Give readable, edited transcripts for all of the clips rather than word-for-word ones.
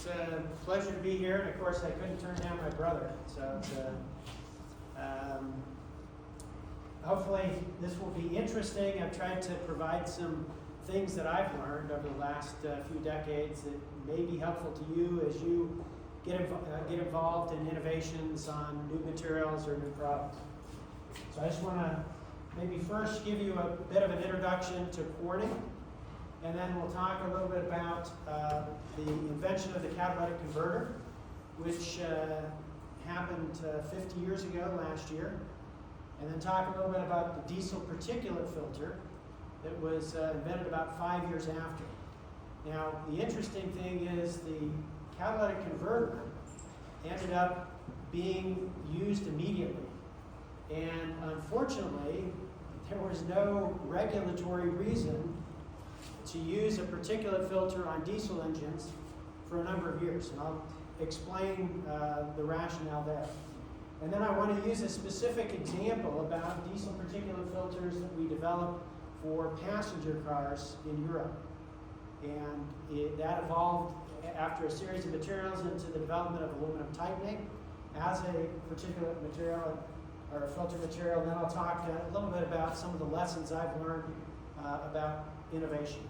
It's a pleasure to be here, and of course I couldn't turn down my brother, so it's, hopefully this will be interesting. I've tried to provide some things that I've learned over the last few decades that may be helpful to you as you get involved in innovations on new materials or new products. So I just want to maybe first give you a bit of an introduction to Corning, and then we'll talk a little bit about the invention of the catalytic converter, which happened 50 years ago last year, and then talk a little bit about the diesel particulate filter that was invented about 5 years after. Now, the interesting thing is the catalytic converter ended up being used immediately, and unfortunately, there was no regulatory reason to use a particulate filter on diesel engines for a number of years, and I'll explain the rationale there. And then I want to use a specific example about diesel particulate filters that we developed for passenger cars in Europe. And that evolved after a series of materials into the development of aluminum titanate as a particulate material or a filter material. And then I'll talk a little bit about some of the lessons I've learned about innovation.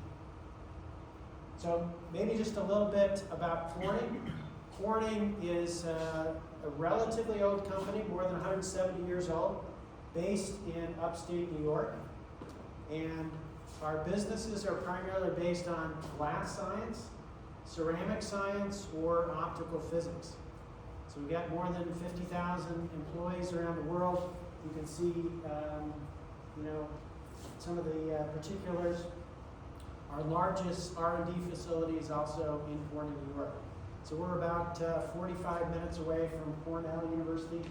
So maybe just a little bit about Corning. Corning is a relatively old company, more than 170 years old, based in upstate New York. And our businesses are primarily based on glass science, ceramic science, or optical physics. So we've got more than 50,000 employees around the world. You can see, some of the particulars. Our largest R&D facility is also in Corning, New York. So we're about 45 minutes away from Cornell University,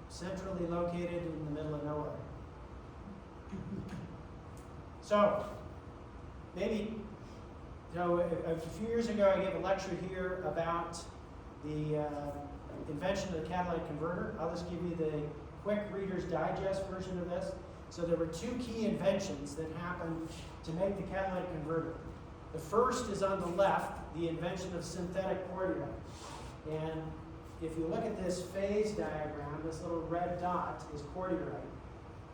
centrally located in the middle of nowhere. So, a few years ago I gave a lecture here about the invention of the catalytic converter. I'll just give you the quick Reader's Digest version of this. So there were two key inventions that happened to make the catalytic converter. The first is on the left, the invention of synthetic cordierite. And if you look at this phase diagram, this little red dot is cordierite.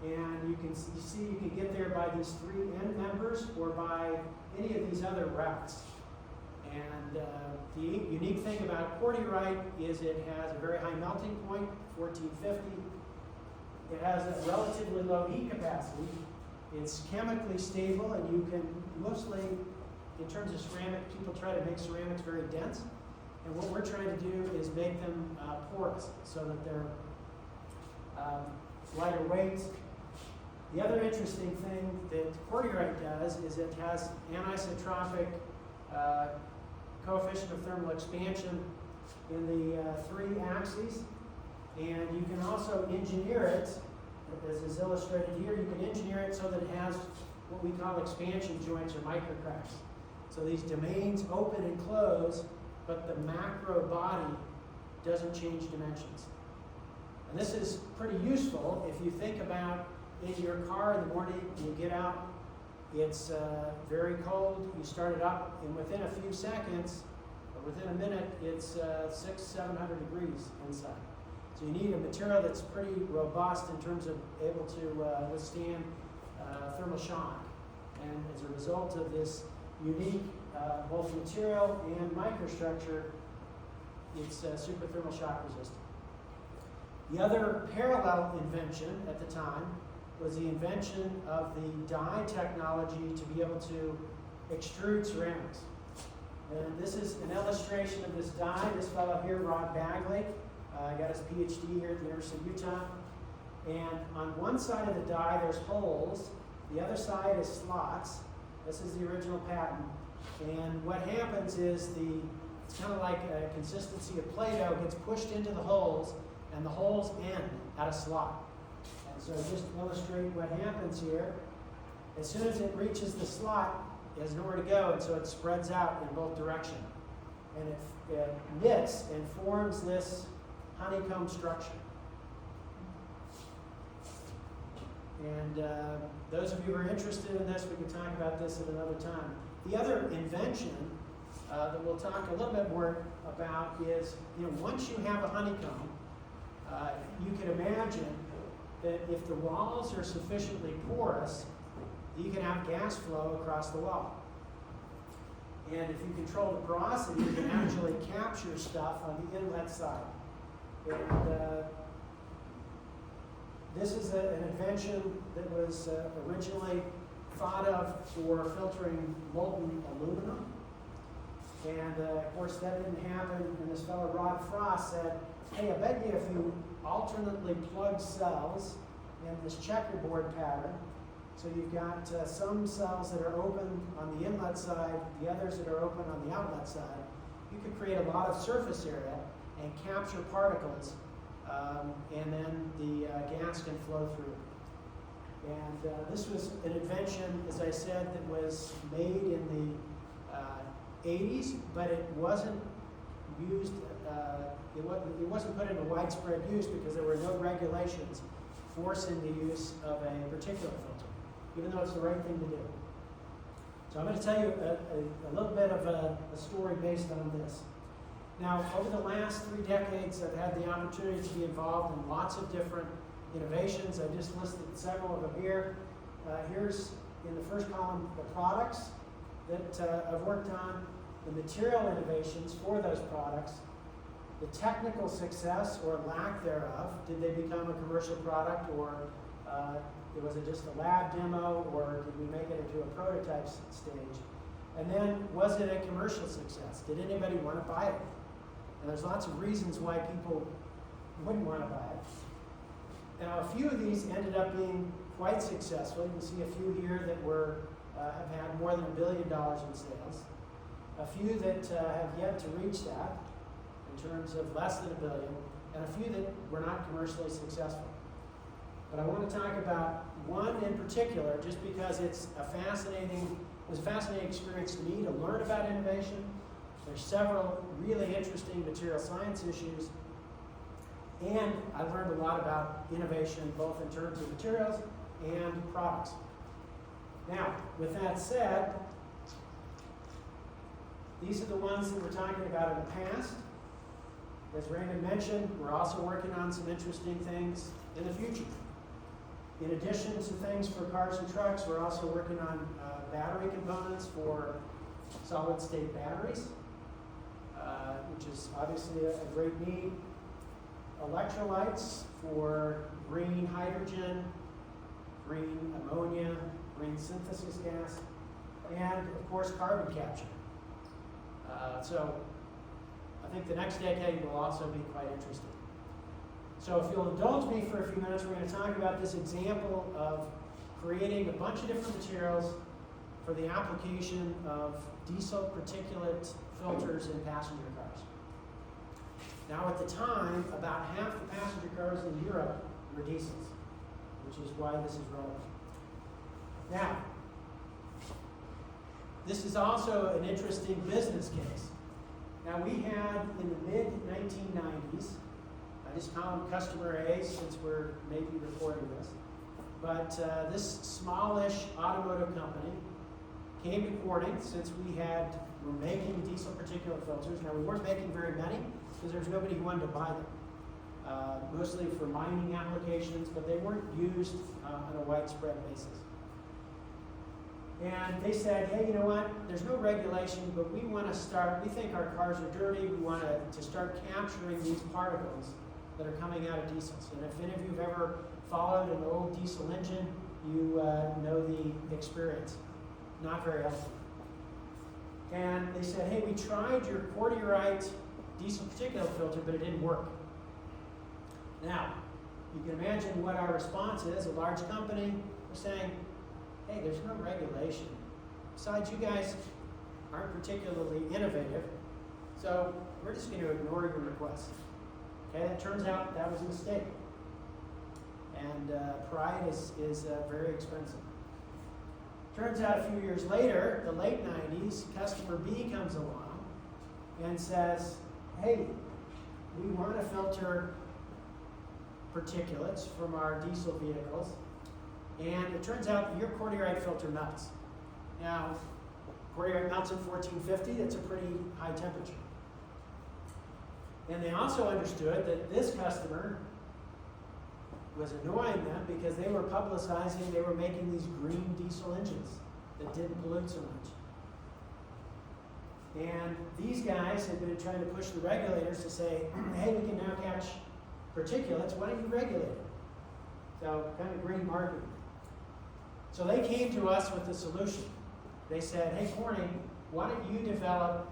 And you can get there by these three end members or by any of these other routes. And the unique thing about cordierite is it has a very high melting point, 1450. It has a relatively low heat capacity. It's chemically stable, and you can mostly, in terms of ceramic, people try to make ceramics very dense. And what we're trying to do is make them porous so that they're lighter weight. The other interesting thing that cordierite does is it has anisotropic coefficient of thermal expansion in the three axes. And you can also engineer it, as is illustrated here, you can engineer it so that it has what we call expansion joints or microcracks. So these domains open and close, but the macro body doesn't change dimensions. And this is pretty useful if you think about in your car in the morning, you get out, it's very cold, you start it up, and within a few seconds, or within a minute, it's 600-700 degrees inside. So you need a material that's pretty robust in terms of able to withstand thermal shock. And as a result of this unique both material and microstructure, it's super thermal shock resistant. The other parallel invention at the time was the invention of the die technology to be able to extrude ceramics. And this is an illustration of this die. This fellow here, Rod Bagley, got his PhD here at the University of Utah. And on one side of the die, there's holes. The other side is slots. This is the original patent. And what happens is it's kind of like a consistency of Play-Doh gets pushed into the holes, and the holes end at a slot. And so just to illustrate what happens here, as soon as it reaches the slot, it has nowhere to go, and so it spreads out in both directions. And it knits and forms this honeycomb structure. And those of you who are interested in this, we can talk about this at another time. The other invention that we'll talk a little bit more about is, once you have a honeycomb, you can imagine that if the walls are sufficiently porous, you can have gas flow across the wall. And if you control the porosity, you can actually capture stuff on the inlet side. And this is an invention that was originally thought of for filtering molten aluminum. And of course that didn't happen, and this fellow Rod Frost said, hey, I bet you if you alternately plug cells in this checkerboard pattern, so you've got some cells that are open on the inlet side, the others that are open on the outlet side, you could create a lot of surface area and capture particles, and then the gas can flow through. And this was an invention, as I said, that was made in the 80s, but it wasn't used, it wasn't put into widespread use because there were no regulations forcing the use of a particulate filter, even though it's the right thing to do. So I'm going to tell you a little bit of a story based on this. Now, over the last 3 decades, I've had the opportunity to be involved in lots of different innovations. I just listed several of them here. Here's, in the first column, the products that I've worked on, the material innovations for those products, the technical success or lack thereof. Did they become a commercial product, or was it just a lab demo, or did we make it into a prototype stage? And then, was it a commercial success? Did anybody want to buy it? And there's lots of reasons why people wouldn't want to buy it. Now, a few of these ended up being quite successful. You can see a few here that have had more than $1 billion in sales. A few that have yet to reach that in terms of less than $1 billion, and a few that were not commercially successful. But I want to talk about one in particular, just because it was a fascinating experience to me to learn about innovation. There's several really interesting material science issues, and I learned a lot about innovation, both in terms of materials and products. Now, with that said, these are the ones that we're talking about in the past. As Raymond mentioned, we're also working on some interesting things in the future. In addition to things for cars and trucks, we're also working on battery components for solid-state batteries, which is obviously a great need. Electrolytes for green hydrogen, green ammonia, green synthesis gas, and of course carbon capture. So I think the next decade will also be quite interesting. So if you'll indulge me for a few minutes, we're going to talk about this example of creating a bunch of different materials for the application of diesel particulate filters in passenger cars. Now at the time, about half the passenger cars in Europe were diesels, which is why this is relevant. Now, this is also an interesting business case. Now we had, in the mid-1990s, I just call them customer A since we're maybe recording this, but this smallish automotive company came to Corning since we're making diesel particulate filters. Now we weren't making very many because there was nobody who wanted to buy them, mostly for mining applications, but they weren't used on a widespread basis. And they said, hey, you know what, there's no regulation, but we think our cars are dirty, we want to start capturing these particles that are coming out of diesels. And if any of you have ever followed an old diesel engine, you know the experience. Not very helpful. And they said, hey, we tried your cordierite diesel particulate filter, but it didn't work. Now, you can imagine what our response is. A large company, we're saying, hey, there's no regulation. Besides, you guys aren't particularly innovative, so we're just going to ignore your request. Okay, it turns out that was a mistake. And pride is very expensive. Turns out a few years later, the late 90s, customer B comes along and says, hey, we want to filter particulates from our diesel vehicles, and it turns out your cordierite filter melts. Now, cordierite melts at 1450. That's a pretty high temperature. And they also understood that this customer was annoying them because they were publicizing, they were making these green diesel engines that didn't pollute so much. And these guys had been trying to push the regulators to say, hey, we can now catch particulates, why don't you regulate it? So kind of green marketing. So they came to us with a solution. They said, hey Corning, why don't you develop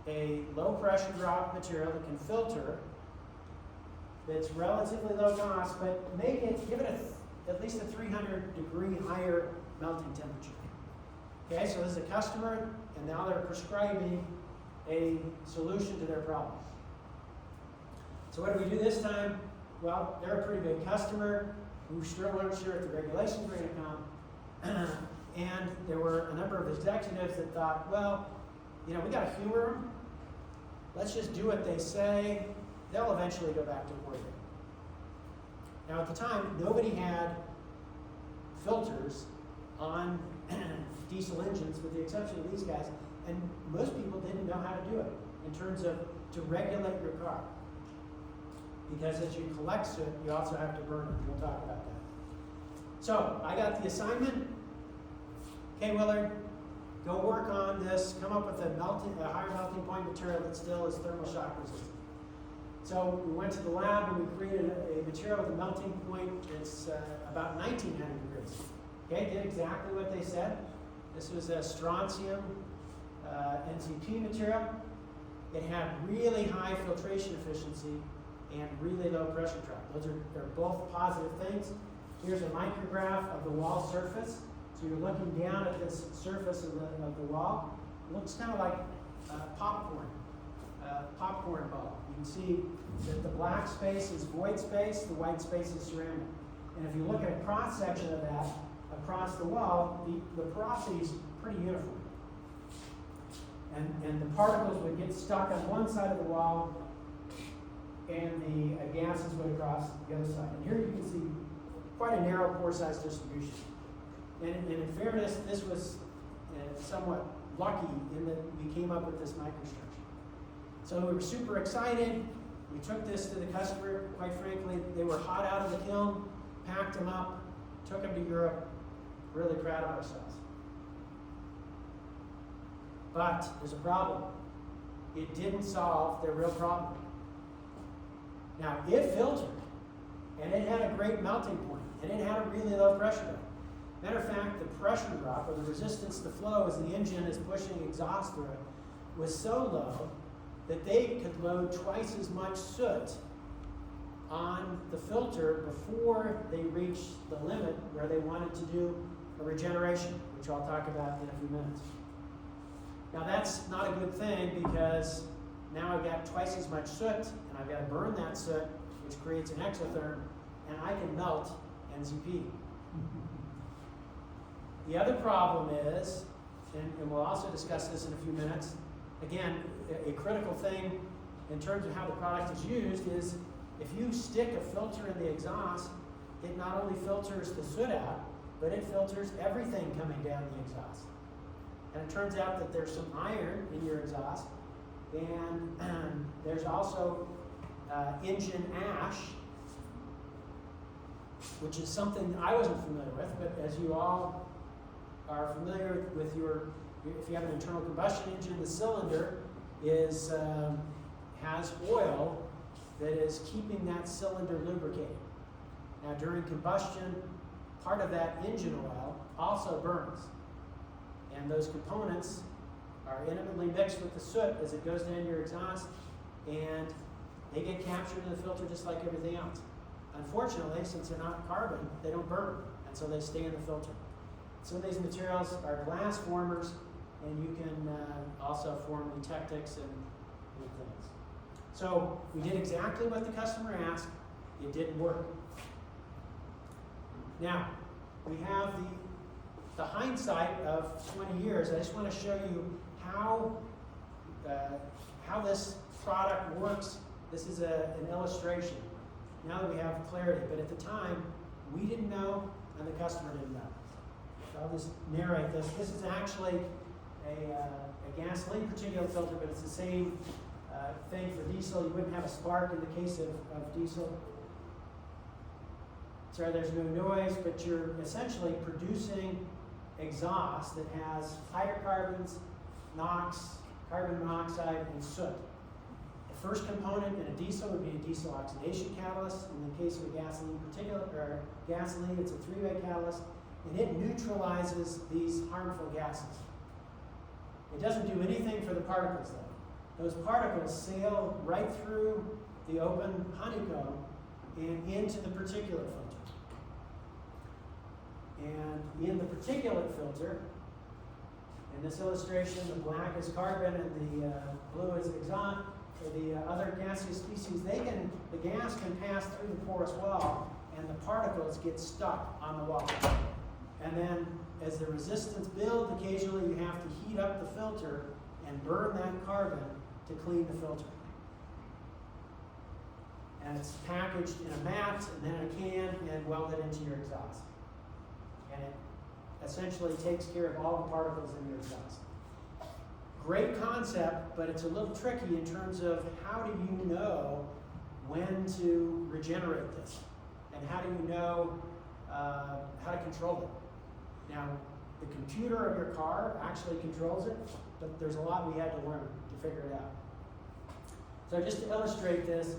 a low pressure drop material that can filter, that's relatively low cost, but give it at least a 300 degree higher melting temperature. Okay, so this is a customer, and now they're prescribing a solution to their problem. So what do we do this time? Well, they're a pretty big customer. We still weren't sure if the regulations were going to come. And there were a number of executives that thought, well, we got to humor them. Let's just do what they say. They'll eventually go back to work. Now at the time, nobody had filters on diesel engines with the exception of these guys, and most people didn't know how to do it in terms of to regulate your car. Because as you collect soot, you also have to burn it. We'll talk about that. So I got the assignment. Okay, Willard, go work on this, come up with a higher melting point material that still is thermal shock resistant. So we went to the lab and we created a material with a melting point that's about 1900 degrees. Okay, did exactly what they said. This was a strontium NCP material. It had really high filtration efficiency and really low pressure drop. They're both positive things. Here's a micrograph of the wall surface. So you're looking down at this surface of the wall. It looks kind of like popcorn ball. You can see that the black space is void space, the white space is ceramic. And if you look at a cross section of that across the wall, the porosity is pretty uniform. And the particles would get stuck on one side of the wall, and the gases would cross the other side. And here you can see quite a narrow pore size distribution. And in fairness, this was somewhat lucky in that we came up with this microstructure. So we were super excited. We took this to the customer. Quite frankly, they were hot out of the kiln, packed them up, took them to Europe. Really proud of ourselves. But there's a problem. It didn't solve their real problem. Now, it filtered, and it had a great melting point, and it had a really low pressure drop. Matter of fact, the pressure drop, or the resistance to flow as the engine is pushing exhaust through it, was so low that they could load twice as much soot on the filter before they reached the limit where they wanted to do a regeneration, which I'll talk about in a few minutes. Now that's not a good thing because now I've got twice as much soot, and I've got to burn that soot, which creates an exotherm, and I can melt NCP. The other problem is, and we'll also discuss this in a few minutes, again, a critical thing in terms of how the product is used is if you stick a filter in the exhaust, it not only filters the soot out, but it filters everything coming down the exhaust. And it turns out that there's some iron in your exhaust, and there's also engine ash, which is something I wasn't familiar with, but as you all are familiar with if you have an internal combustion engine, the cylinder has oil that is keeping that cylinder lubricated. Now during combustion, part of that engine oil also burns. And those components are intimately mixed with the soot as it goes down your exhaust, and they get captured in the filter just like everything else. Unfortunately, since they're not carbon, they don't burn, and so they stay in the filter. Some of these materials are glass formers, and you can also form eutectics and things. So we did exactly what the customer asked. It didn't work. Now, we have the hindsight of 20 years. I just want to show you how this product works. This is an illustration. Now that we have clarity, but at the time, we didn't know, and the customer didn't know. So I'll just narrate this. This is actually a gasoline particulate filter, but it's the same thing for diesel. You wouldn't have a spark in the case of diesel. Sorry, there's no noise, but you're essentially producing exhaust that has hydrocarbons, NOx, carbon monoxide, and soot. The first component in a diesel would be a diesel oxidation catalyst. In the case of a gasoline particulate or gasoline, it's a three-way catalyst, and it neutralizes these harmful gases. It doesn't do anything for the particles, though. Those particles sail right through the open honeycomb and into the particulate filter. And in the particulate filter, in this illustration, the black is carbon and the blue is exhaust. For the other gaseous species, the gas can pass through the porous wall, and the particles get stuck on the wall. And then, as the resistance builds, occasionally you have to heat up the filter and burn that carbon to clean the filter. And it's packaged in a mat and then in a can and welded into your exhaust. And it essentially takes care of all the particles in your exhaust. Great concept, but it's a little tricky in terms of how do you know when to regenerate this? And how do you know how to control it? Now, the computer of your car actually controls it, but there's a lot we had to learn to figure it out. So just to illustrate this,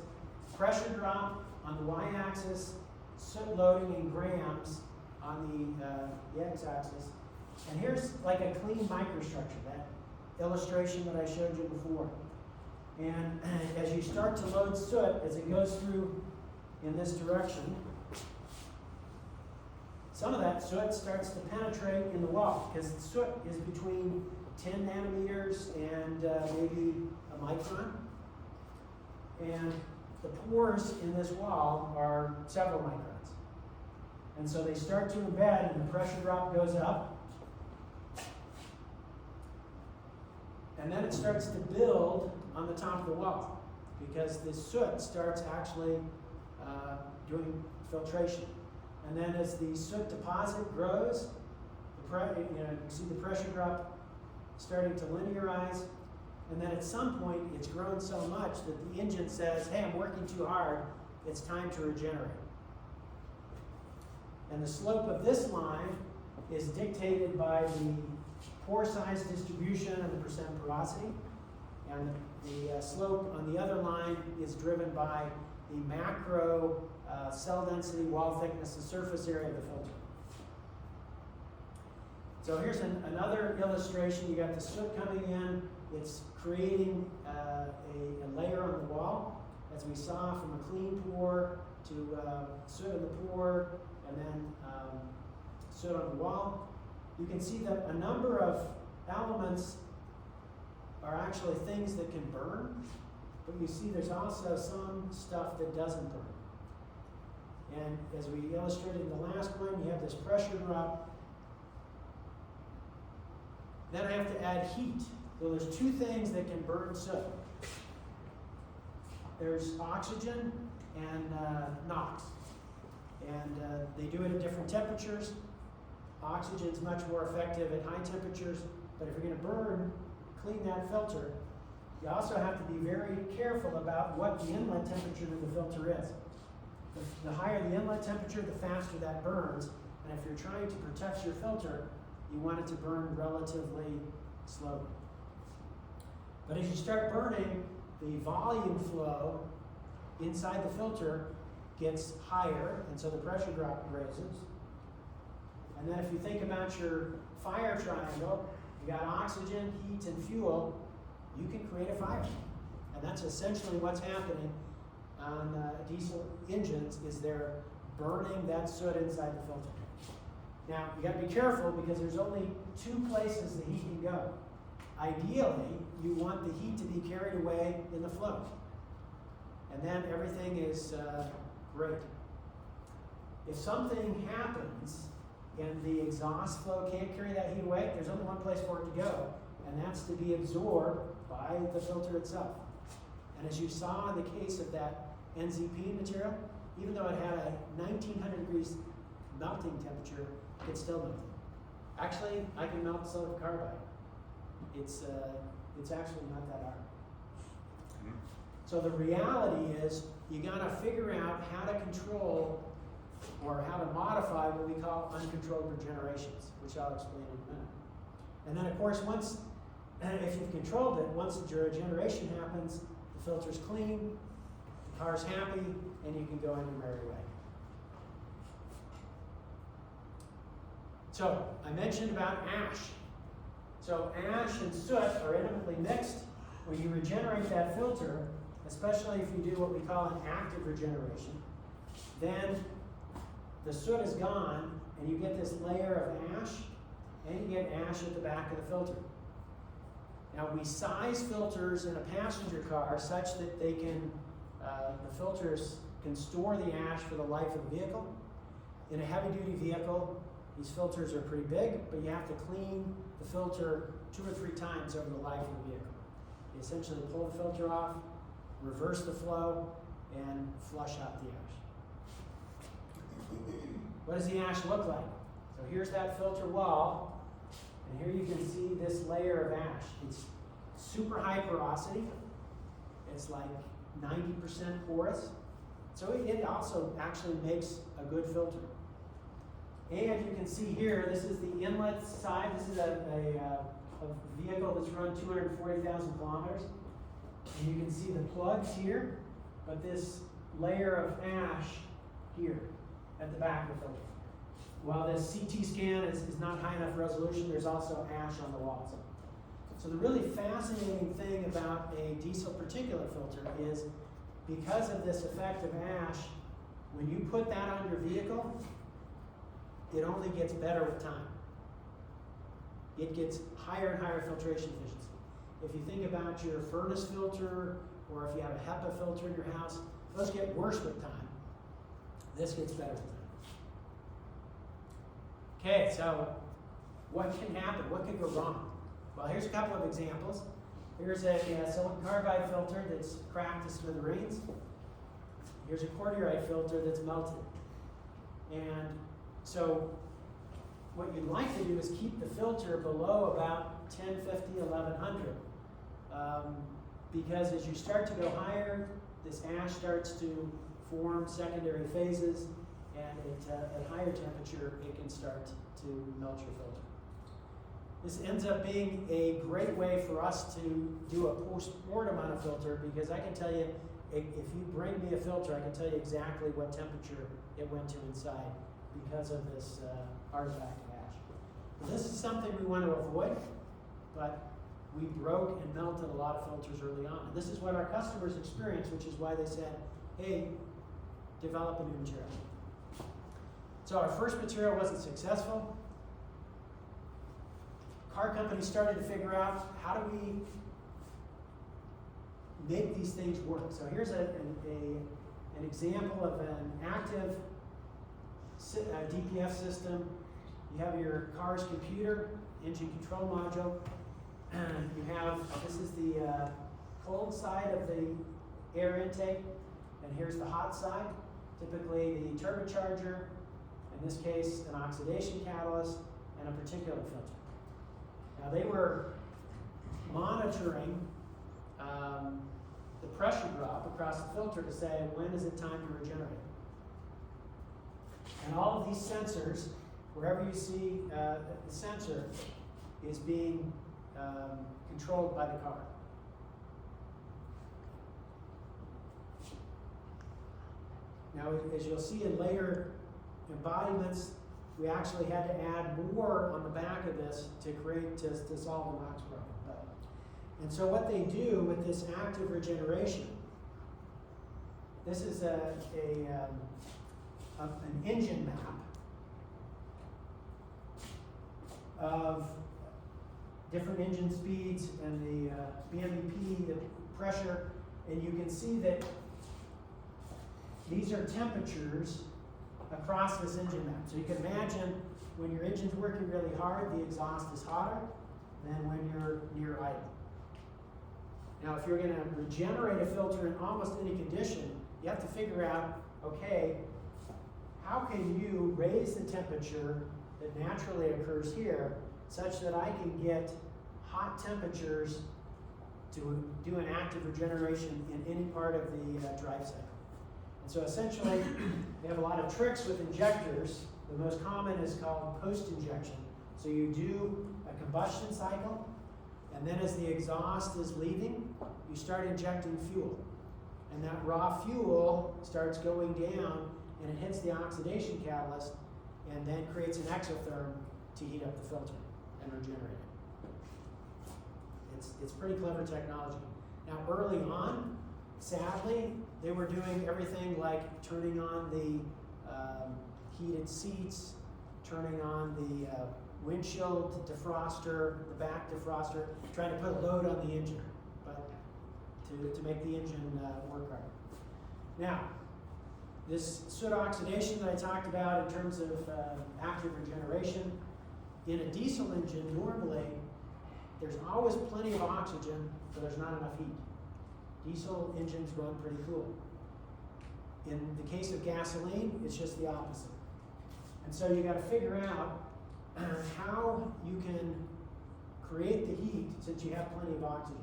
pressure drop on the y-axis, soot loading in grams on the x-axis. And here's like a clean microstructure, that illustration that I showed you before. And as you start to load soot, as it goes through in this direction, some of that soot starts to penetrate in the wall, because soot is between 10 nanometers and maybe a micron. And the pores in this wall are several microns. And so they start to embed, and the pressure drop goes up. And then it starts to build on the top of the wall, because the soot starts actually doing filtration. And then as the soot deposit grows, you can see the pressure drop starting to linearize. And then at some point, it's grown so much that the engine says, hey, I'm working too hard, it's time to regenerate. And the slope of this line is dictated by the pore size distribution and the percent porosity. And the slope on the other line is driven by the macro cell density, wall thickness, and surface area of the filter. So here's another illustration. You got the soot coming in. It's creating a layer on the wall, as we saw, from a clean pore to soot in the pore, and then soot on the wall. You can see that a number of elements are actually things that can burn, but you see there's also some stuff that doesn't burn. And as we illustrated in the last one, you have this pressure drop. Then I have to add heat. So there's two things that can burn soot. There's oxygen and NOx. And they do it at different temperatures. Oxygen is much more effective at high temperatures, but if you're going to clean that filter, you also have to be very careful about what the inlet temperature of the filter is. The higher the inlet temperature, the faster that burns, and if you're trying to protect your filter, you want it to burn relatively slowly. But as you start burning, the volume flow inside the filter gets higher, and so the pressure drop raises. And then if you think about your fire triangle, you got oxygen, heat, and fuel, you can create a fire. And that's essentially what's happening on diesel engines, is they're burning that soot inside the filter. Now, you got to be careful, because there's only two places the heat can go. Ideally, you want the heat to be carried away in the flow. And then everything is great. If something happens and the exhaust flow can't carry that heat away, there's only one place for it to go, and that's to be absorbed by the filter itself. And as you saw in the case of that NZP material, even though it had a 1900 degrees melting temperature, it's still melting. Actually, I can melt silicon carbide. It's actually not that hard. So the reality is you gotta figure out how to control or how to modify what we call uncontrolled regenerations, which I'll explain in a minute. And then of course if you've controlled it, once the regeneration happens, the filter's clean, the car's happy, and you can go on your merry way. So I mentioned about ash. So ash and soot are intimately mixed. When you regenerate that filter, especially if you do what we call an active regeneration, then the soot is gone and you get this layer of ash, and you get ash at the back of the filter. Now we size filters in a passenger car such that they can, the filters can store the ash for the life of the vehicle. In a heavy duty vehicle, these filters are pretty big, but you have to clean the filter 2 or 3 times over the life of the vehicle. You essentially pull the filter off, reverse the flow, and flush out the ash. What does the ash look like? So here's that filter wall, and here you can see this layer of ash. It's super high porosity. It's like 90% porous. So it also actually makes a good filter. And you can see here, this is the inlet side. This is a vehicle that's run 240,000 kilometers. And you can see the plugs here, but this layer of ash here at the back of the filter. While this CT scan is not high enough resolution, there's also ash on the walls. So the really fascinating thing about a diesel particulate filter is because of this effect of ash, when you put that on your vehicle, it only gets better with time. It gets higher and higher filtration efficiency. If you think about your furnace filter, or if you have a HEPA filter in your house, those get worse with time. This gets better with time. Okay, so what can happen? What can go wrong? Well, here's a couple of examples. Here's a silicon carbide filter that's cracked to smithereens. Here's a cordierite filter that's melted. And so what you'd like to do is keep the filter below about 1050, 1100. Because as you start to go higher, this ash starts to form secondary phases, and at higher temperature, it can start to melt your filter. This ends up being a great way for us to do a post-mortem on a filter, because I can tell you, if you bring me a filter, I can tell you exactly what temperature it went to inside because of this artifact of ash. But this is something we want to avoid, but we broke and melted a lot of filters early on. And this is what our customers experienced, which is why they said, hey, develop a new material. So our first material wasn't successful. Car companies started to figure out, how do we make these things work? So here's an example of an active DPF system. You have your car's computer, engine control module. You have, this is the cold side of the air intake, and here's the hot side. Typically the turbocharger, in this case an oxidation catalyst, and a particulate filter. Now they were monitoring the pressure drop across the filter to say, when is it time to regenerate? And all of these sensors, wherever you see the sensor, is being controlled by the car. Now, as you'll see in later embodiments, we actually had to add more on the back of this to solve the NOx problem. And so what they do with this active regeneration, this is an engine map of different engine speeds and the BMEP, the pressure, and you can see that these are temperatures across this engine map. So you can imagine when your engine's working really hard, the exhaust is hotter than when you're near idle. Now, if you're going to regenerate a filter in almost any condition, you have to figure out, okay, how can you raise the temperature that naturally occurs here such that I can get hot temperatures to do an active regeneration in any part of the drive cycle. And so essentially, they have a lot of tricks with injectors. The most common is called post-injection. So you do a combustion cycle, and then as the exhaust is leaving, you start injecting fuel. And that raw fuel starts going down, and it hits the oxidation catalyst, and then creates an exotherm to heat up the filter and regenerate it. It's pretty clever technology. Now, early on, sadly, they were doing everything like turning on the heated seats, turning on the windshield defroster, the back defroster, trying to put a load on the engine, but to make the engine work hard. Now, this soot oxidation that I talked about in terms of active regeneration, in a diesel engine, normally, there's always plenty of oxygen, but there's not enough heat. Diesel engines run pretty cool. In the case of gasoline, it's just the opposite. And so you got to figure out how you can create the heat since you have plenty of oxygen.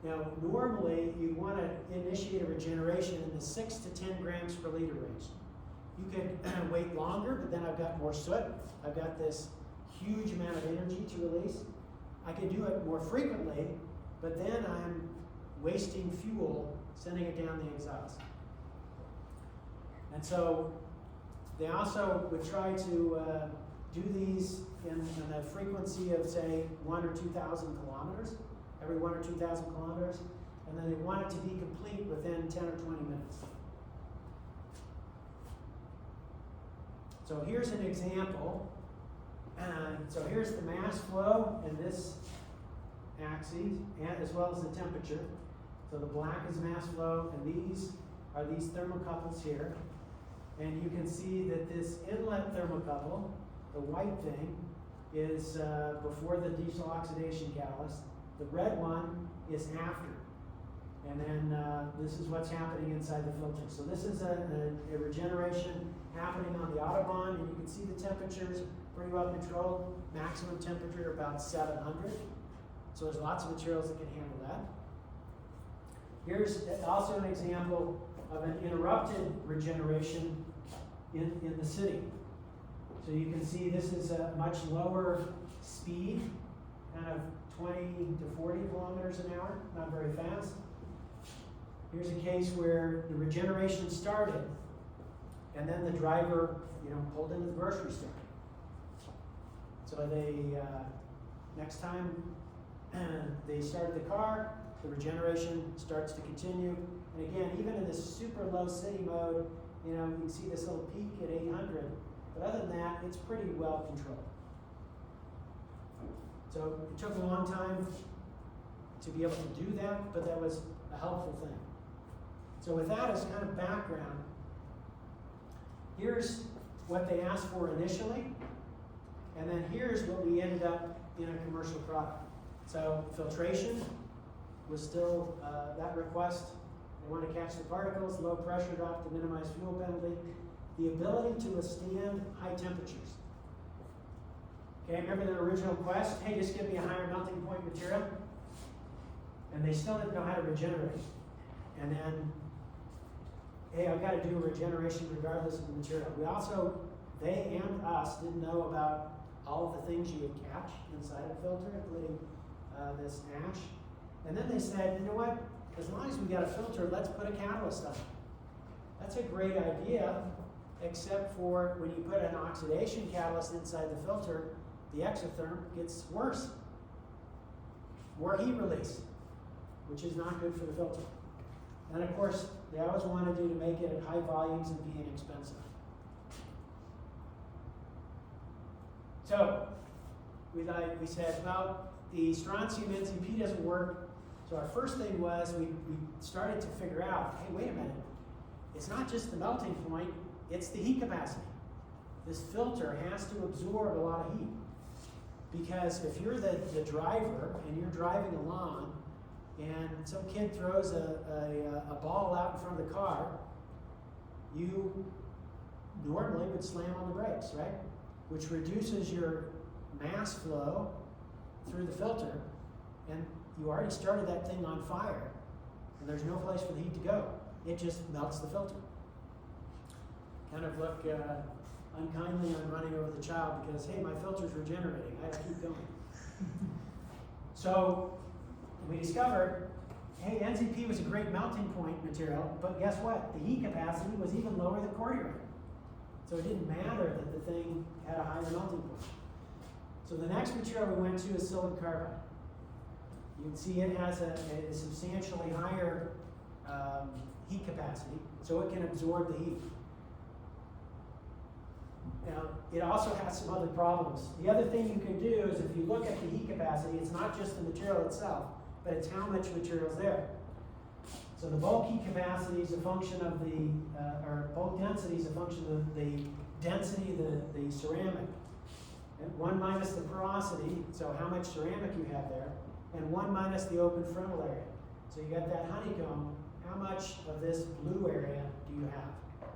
Now, normally, you want to initiate a regeneration in the 6 to 10 grams per liter range. You could wait longer, but then I've got more soot. I've got this huge amount of energy to release. I could do it more frequently, but then I'm wasting fuel, sending it down the exhaust. And so they also would try to do these in a frequency of, say, 1 or 2,000 kilometers, every 1 or 2,000 kilometers, and then they want it to be complete within 10 or 20 minutes. So here's an example. So here's the mass flow in this axis, and as well as the temperature. So the black is mass flow, and these are these thermocouples here. And you can see that this inlet thermocouple, the white thing, is before the diesel oxidation catalyst. The red one is after. And then this is what's happening inside the filter. So this is a regeneration happening on the Autobahn, and you can see the temperatures pretty well controlled. Maximum temperature about 700. So there's lots of materials that can handle that. Here's also an example of an interrupted regeneration in the city. So you can see this is a much lower speed, kind of 20 to 40 kilometers an hour, not very fast. Here's a case where the regeneration started, and then the driver, pulled into the grocery store. So they, next time they started the car, the regeneration starts to continue. And again, even in this super low city mode, you can see this little peak at 800. But other than that, it's pretty well controlled. So it took a long time to be able to do that, but that was a helpful thing. So with that as kind of background, here's what they asked for initially, and then here's what we ended up in a commercial product. So filtration was still that request. They want to catch the particles, low pressure drop to minimize fuel penalty, the ability to withstand high temperatures. Okay, remember the original quest? Hey, just give me a higher melting point material. And they still didn't know how to regenerate. And then, hey, I've got to do a regeneration regardless of the material. We also, they and us, didn't know about all of the things you would catch inside a filter, including this ash. And then they said, you know what? As long as we got a filter, let's put a catalyst on it. That's a great idea, except for when you put an oxidation catalyst inside the filter, the exotherm gets worse. More heat release, which is not good for the filter. And of course, they always wanted you to make it at high volumes and be inexpensive. So, we said, well, the strontium NCP doesn't work. So our first thing was we started to figure out, hey, wait a minute. It's not just the melting point, it's the heat capacity. This filter has to absorb a lot of heat. Because if you're the driver and you're driving along and some kid throws a ball out in front of the car, you normally would slam on the brakes, right? Which reduces your mass flow through the filter, and you already started that thing on fire, and there's no place for the heat to go. It just melts the filter. Kind of look unkindly on running over the child because, hey, my filter's regenerating. I gotta keep going. So we discovered, hey, NZP was a great melting point material, but guess what? The heat capacity was even lower than cordierite. So it didn't matter that the thing had a higher melting point. So the next material we went to is silicon carbide. You can see it has a substantially higher heat capacity, so it can absorb the heat. Now, it also has some other problems. The other thing you can do is if you look at the heat capacity, it's not just the material itself, but it's how much material is there. So the bulk heat capacity is a function of the, or bulk density is a function of the density of the ceramic. And 1 minus the porosity, so how much ceramic you have there, and 1 minus the open frontal area. So you got that honeycomb, how much of this blue area do you have?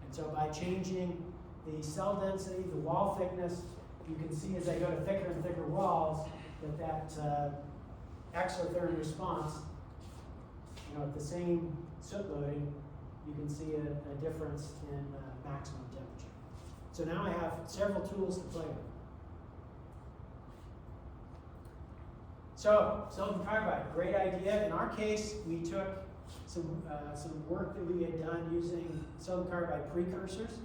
And so by changing the cell density, the wall thickness, you can see as I go to thicker and thicker walls that exothermic response, at the same soot loading, you can see a difference in maximum temperature. So now I have several tools to play with. So, silicon carbide, great idea. In our case, we took some work that we had done using silicon carbide precursors.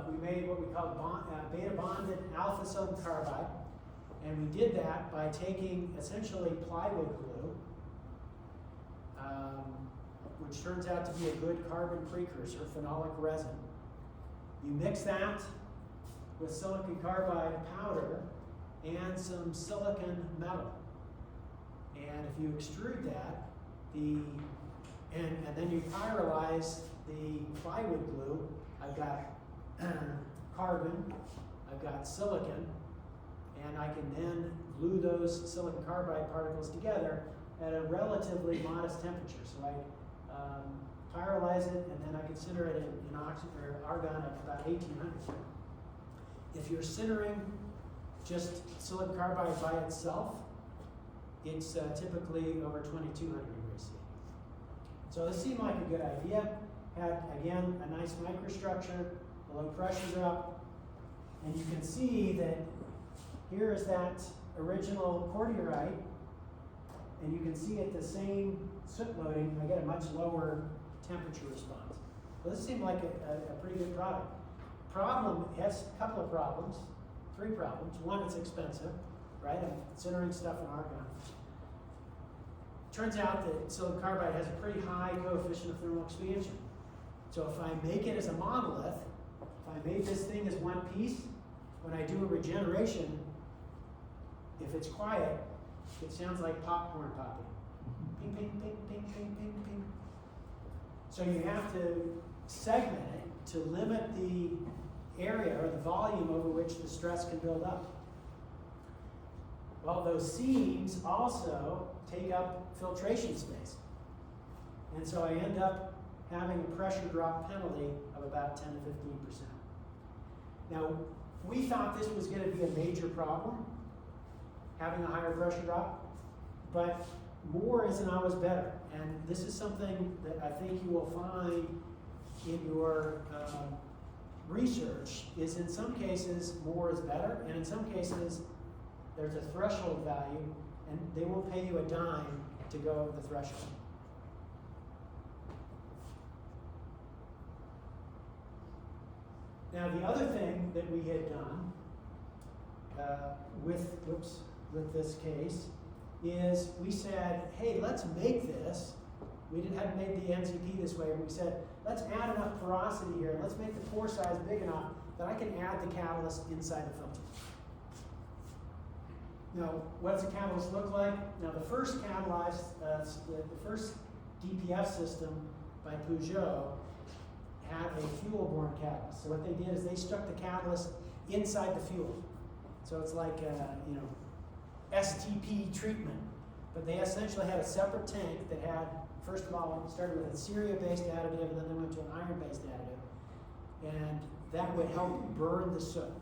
We made what we call beta bonded alpha silicon carbide, and we did that by taking essentially plywood glue, which turns out to be a good carbon precursor, phenolic resin. You mix that with silicon carbide powder and some silicon metal. And if you extrude that, and then you pyrolyze the plywood glue, I've got carbon, I've got silicon, and I can then glue those silicon carbide particles together at a relatively modest temperature. So I pyrolyze it, and then I can sinter it in argon at about 1800. If you're sintering just silicon carbide by itself, it's typically over 2200 degrees C. So this seemed like a good idea. Had, again, a nice microstructure, the low pressures up, and you can see that here is that original cordierite, and you can see at the same soot loading, I get a much lower temperature response. So this seemed like a pretty good product. Problem, it has a couple of problems, 3 problems. One, it's expensive, right? I'm sintering stuff in argon. Turns out that silicon carbide has a pretty high coefficient of thermal expansion. So if I make it as a monolith, if I made this thing as one piece, when I do a regeneration, if it's quiet, it sounds like popcorn popping. Ping, ping, ping, ping, ping, ping, ping. So you have to segment it to limit the area or the volume over which the stress can build up. Well, those seams also take up filtration space. And so I end up having a pressure drop penalty of about 10 to 15%. Now, we thought this was going to be a major problem, having a higher pressure drop, but more isn't always better. And this is something that I think you will find in your research, is in some cases more is better, and in some cases there's a threshold value, and they won't pay you a dime to go over the threshold. Now, the other thing that we had done with this case is we said, hey, let's make this. We hadn't made the NZP this way, but we said, let's add enough porosity here. Let's make the pore size big enough that I can add the catalyst inside the filter. Now, what does a catalyst look like? Now, the first catalyst, the first DPF system by Peugeot had a fuel-borne catalyst. So what they did is they stuck the catalyst inside the fuel. So it's like STP treatment. But they essentially had a separate tank that had, first of all, it started with a ceria-based additive, and then they went to an iron-based additive. And that would help burn the soot.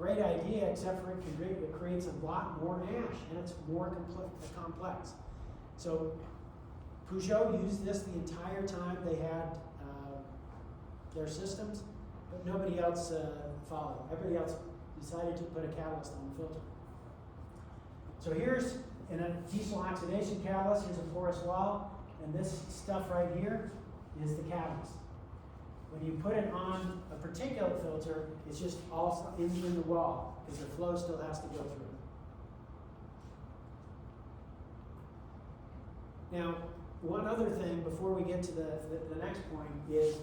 great idea, except for it creates a lot more ash, and it's more complex. So Peugeot used this the entire time they had their systems, but nobody else followed. Everybody else decided to put a catalyst on the filter. So here's in a diesel oxidation catalyst, here's a porous wall, and this stuff right here is the catalyst. When you put it on a particulate filter, it's just all in the wall, because the flow still has to go through. Now, one other thing before we get to the next point is,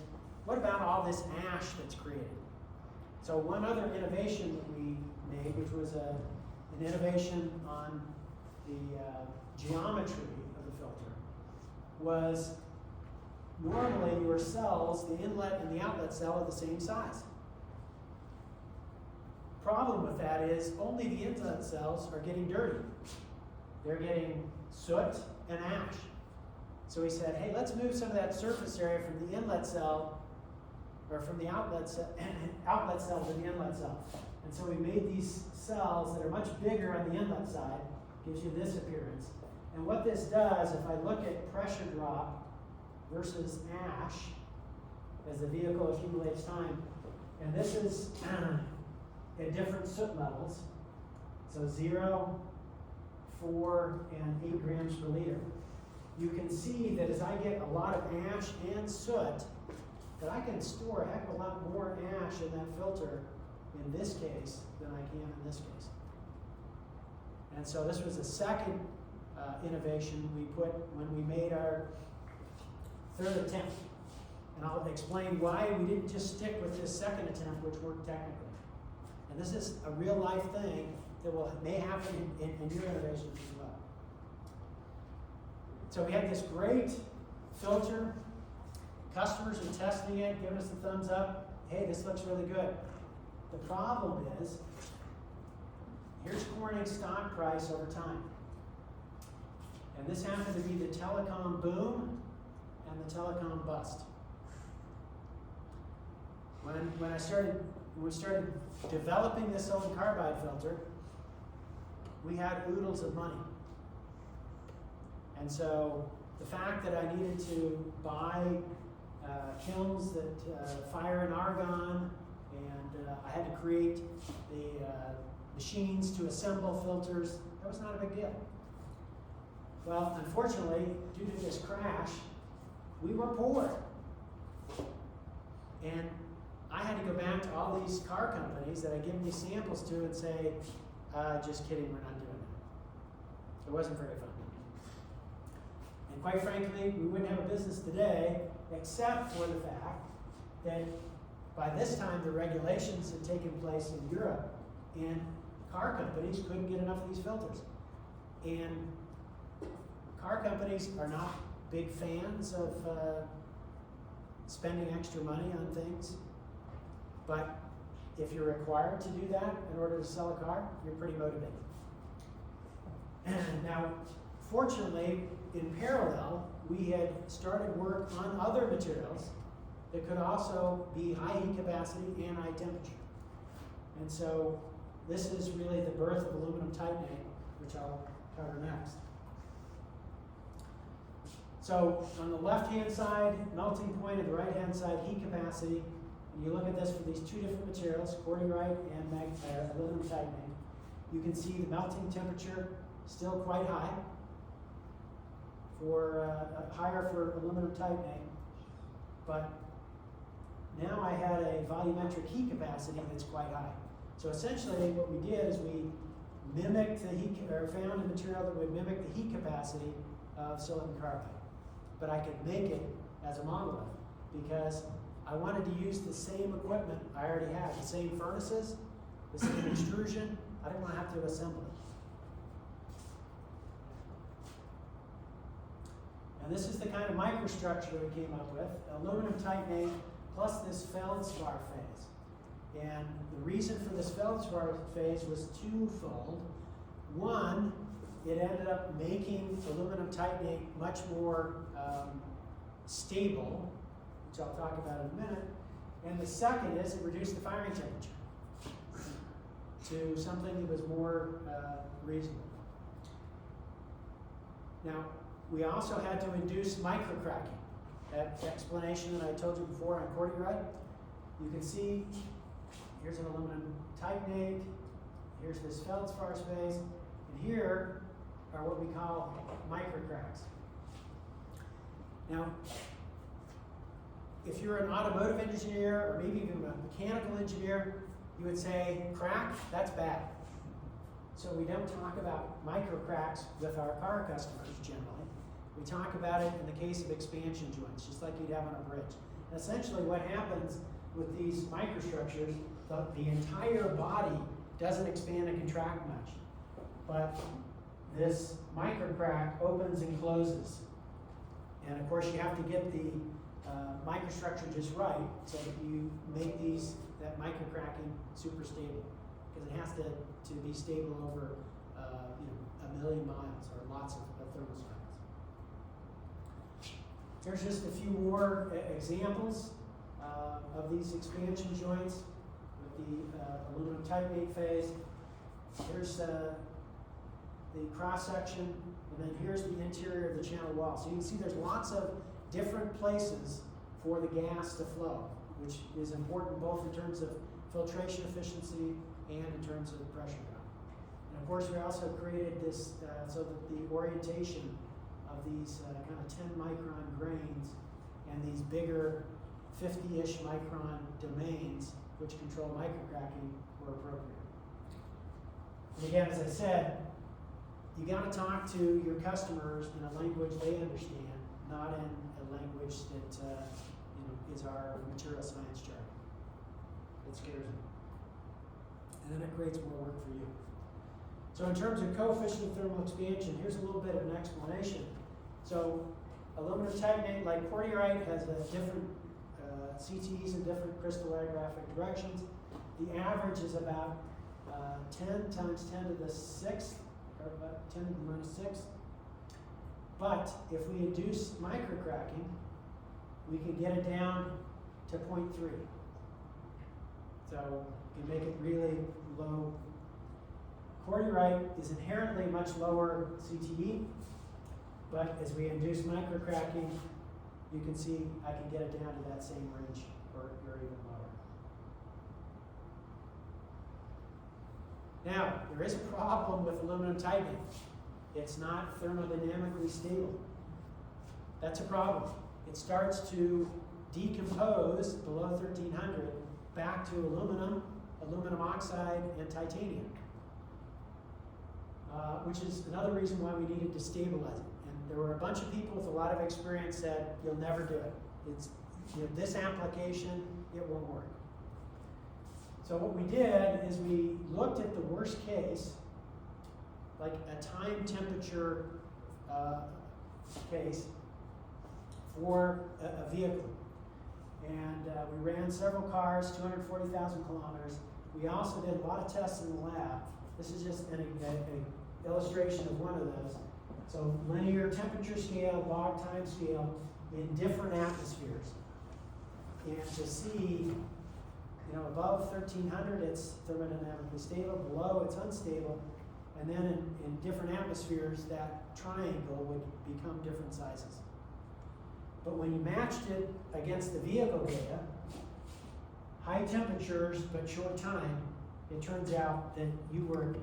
what about all this ash that's created? So one other innovation that we made, which was an innovation on the geometry of the filter, was normally your cells, the inlet and the outlet cell, are the same size. Problem with that is only the inlet cells are getting dirty. They're getting soot and ash. So we said, hey, let's move some of that surface area from the inlet cell, or from the outlet cell to the inlet cell. And so we made these cells that are much bigger on the inlet side, gives you this appearance. And what this does, if I look at pressure drop versus ash as the vehicle accumulates time, and this is at different soot levels, so 0, 4, and 8 grams per liter. You can see that as I get a lot of ash and soot, that I can store a heck of a lot more ash in that filter in this case than I can in this case. And so this was the second innovation we put when we made our third attempt. And I'll explain why we didn't just stick with this second attempt, which worked technically. And this is a real life thing that may happen in your innovations as well. So we had this great filter. Customers are testing it, giving us the thumbs up. Hey, this looks really good. The problem is, here's Corning's stock price over time. And this happened to be the telecom boom and the telecom bust. When we started developing this silicon carbide filter, we had oodles of money. And so the fact that I needed to buy kilns that fire in argon, and I had to create the machines to assemble filters, that was not a big deal. Well, unfortunately, due to this crash, we were poor. And I had to go back to all these car companies that I give these samples to and say, just kidding, we're not doing it. It wasn't very fun. And quite frankly, we wouldn't have a business today except for the fact that by this time the regulations had taken place in Europe and car companies couldn't get enough of these filters. And car companies are not big fans of spending extra money on things, but if you're required to do that in order to sell a car, you're pretty motivated. Now, fortunately, in parallel, we had started work on other materials that could also be high heat capacity and high temperature. And so this is really the birth of aluminum titanate, which I'll cover next. So on the left-hand side, melting point, and the right-hand side, heat capacity. And you look at this for these two different materials, cordierite and aluminum titanate. You can see the melting temperature still quite high, higher for aluminum titanate. But now I had a volumetric heat capacity that's quite high. So essentially what we did is we mimicked the heat, or found a material that would mimic the heat capacity of silicon carbide. But I could make it as a monolith because I wanted to use the same equipment I already had, the same furnaces, the same extrusion. I didn't want to have to assemble it. And this is the kind of microstructure that we came up with, aluminum titanate plus this feldspar phase. And the reason for this feldspar phase was twofold. One, it ended up making aluminum titanate much more stable, which I'll talk about in a minute. And the second is it reduced the firing temperature. to something that was more reasonable. Now, we also had to induce microcracking. That explanation that I told you before on cordierite, you can see here's an aluminum titanate, here's this feldspar space, and here are what we call microcracks. Now, if you're an automotive engineer or maybe even a mechanical engineer, you would say, crack, that's bad. So we don't talk about microcracks with our car customers generally. We talk about it in the case of expansion joints, just like you'd have on a bridge. And essentially what happens with these microstructures, the entire body doesn't expand and contract much. But this microcrack opens and closes. And of course you have to get the microstructure just right so that you make that microcracking super stable. Because it has to be stable over 1,000,000 miles or lots of thermal cycles. Here's just a few more examples of these expansion joints with the aluminum titanate phase. Here's the cross section, and then here's the interior of the channel wall. So you can see there's lots of different places for the gas to flow, which is important both in terms of filtration efficiency and in terms of pressure drop. And of course we also created this so that the orientation of these kind of 10 micron grains and these bigger 50-ish micron domains which control microcracking were appropriate. And again, as I said, you got to talk to your customers in a language they understand, not in a language that is our material science jargon. It scares them. And then it creates more work for you. So in terms of coefficient of thermal expansion, here's a little bit of an explanation. So aluminum titanate, like cordierite, has a different CTEs in different crystallographic directions. The average is about 10 times 10 to the 6th, or about 10 to the minus 6. But if we induce microcracking, we can get it down to 0.3. So you can make it really low. Cordierite is inherently much lower CTE, but as we induce microcracking, you can see I can get it down to that same range or even lower. Now, there is a problem with aluminum titanate. It's not thermodynamically stable. That's a problem. It starts to decompose below 1300 back to aluminum, aluminum oxide, and titanium, which is another reason why we needed to stabilize it. And there were a bunch of people with a lot of experience said, you'll never do it. It's this application, it won't work. So what we did is we looked at the worst case, like a time temperature case for a vehicle. And we ran several cars, 240,000 kilometers. We also did a lot of tests in the lab. This is just an illustration of one of those. So linear temperature scale, log time scale in different atmospheres. And to see, above 1300 it's thermodynamically stable, below it's unstable, and then in different atmospheres that triangle would become different sizes. But when you matched it against the vehicle data, high temperatures but short time, it turns out that you were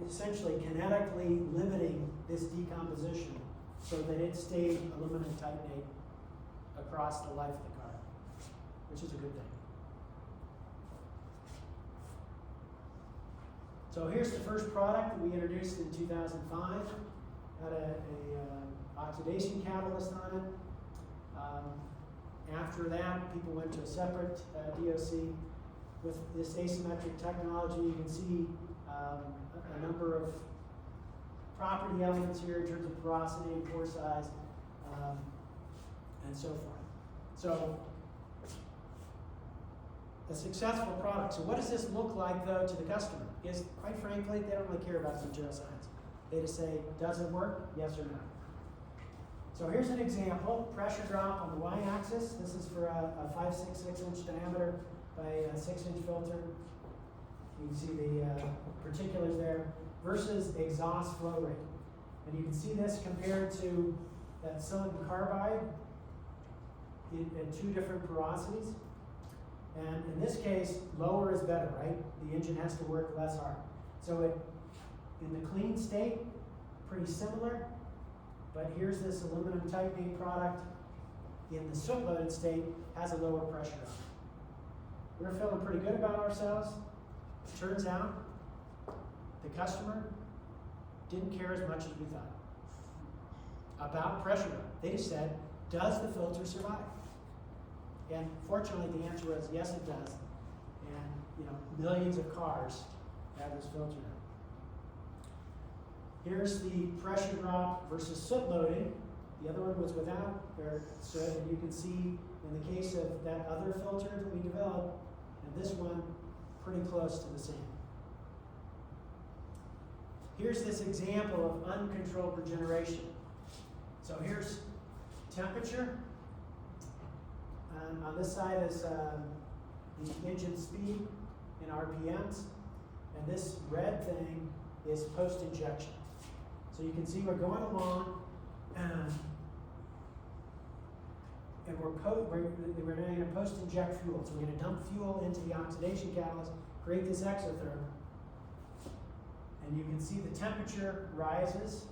essentially kinetically limiting this decomposition so that it stayed aluminum titanate across the life of the car, which is a good thing. So here's the first product that we introduced in 2005. Had a oxidation catalyst on it. After that, people went to a separate DOC. With this asymmetric technology, you can see a number of property elements here in terms of porosity and pore size, and so forth. So, a successful product. So what does this look like, though, to the customer? Because, quite frankly, they don't really care about the material science. They just say, does it work? Yes or no. So here's an example. Pressure drop on the y-axis. This is for a 5/6 inch diameter by a 6-inch filter. You can see the particulars there versus exhaust flow rate. And you can see this compared to that silicon carbide at two different porosities. And in this case, lower is better, right? The engine has to work less hard. So in the clean state, pretty similar, but here's this aluminum titanate product in the soot-loaded state, has a lower pressure on it. We're feeling pretty good about ourselves. Turns out, the customer didn't care as much as we thought about pressure. They just said, does the filter survive? And fortunately, the answer was yes, it does. And millions of cars have this filter now. Here's the pressure drop versus soot loading. The other one was without soot, and you can see in the case of that other filter that we developed, and this one, pretty close to the same. Here's this example of uncontrolled regeneration. So here's temperature. On this side is the engine speed in RPMs, and this red thing is post-injection. So you can see we're going along, and we're going to post-inject fuel. So we're going to dump fuel into the oxidation catalyst, create this exotherm, and you can see the temperature rises.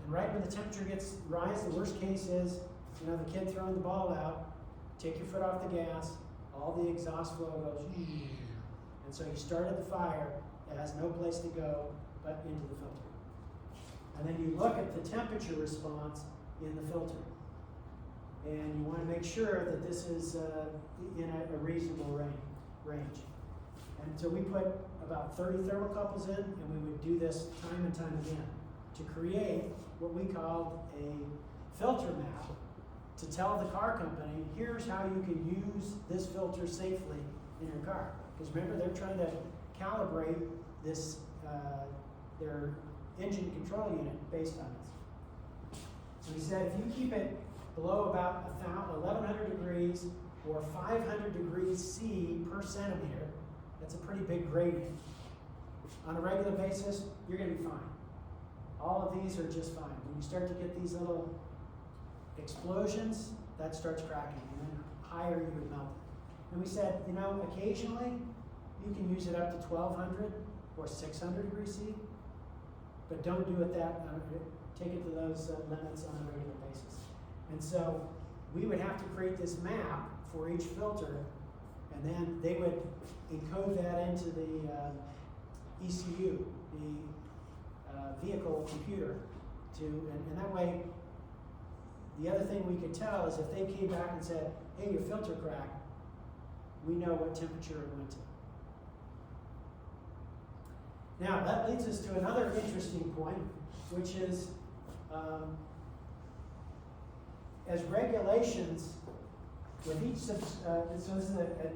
And right when the temperature rises, the worst case is, the kid throwing the ball out. Take your foot off the gas, all the exhaust flow goes, and so you started the fire, it has no place to go but into the filter. And then you look at the temperature response in the filter. And you want to make sure that this is in a reasonable range. And so we put about 30 thermocouples in, and we would do this time and time again to create what we called a filter map, to tell the car company, here's how you can use this filter safely in your car. Because remember, they're trying to calibrate this, their engine control unit based on this. So he said, if you keep it below about 1,100 degrees or 500 degrees C per centimeter, that's a pretty big gradient. On a regular basis, you're going to be fine. All of these are just fine. When you start to get these little explosions, that starts cracking, and then higher you would melt it. And we said, occasionally you can use it up to 1,200 or 600 degrees C, but don't do it take it to those limits on a regular basis. And so we would have to create this map for each filter, and then they would encode that into the ECU, the vehicle computer, and that way. The other thing we could tell is if they came back and said, hey, your filter cracked, we know what temperature it went to. Now, that leads us to another interesting point, which is as regulations with each, so this is a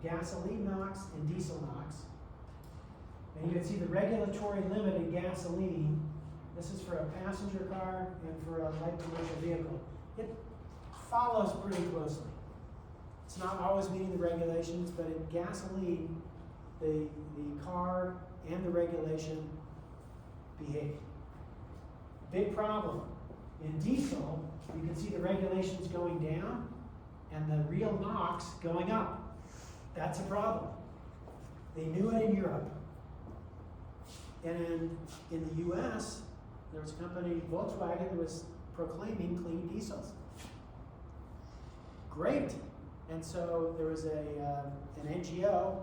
gasoline NOx and diesel NOx. And you can see the regulatory limit in gasoline. This is for a passenger car and for a light commercial vehicle. It follows pretty closely. It's not always meeting the regulations, but in gasoline, the car and the regulation behave. Big problem. In diesel, you can see the regulations going down and the real NOx going up. That's a problem. They knew it in Europe. And in the US, there was a company, Volkswagen, that was proclaiming clean diesels. Great. And so there was an NGO,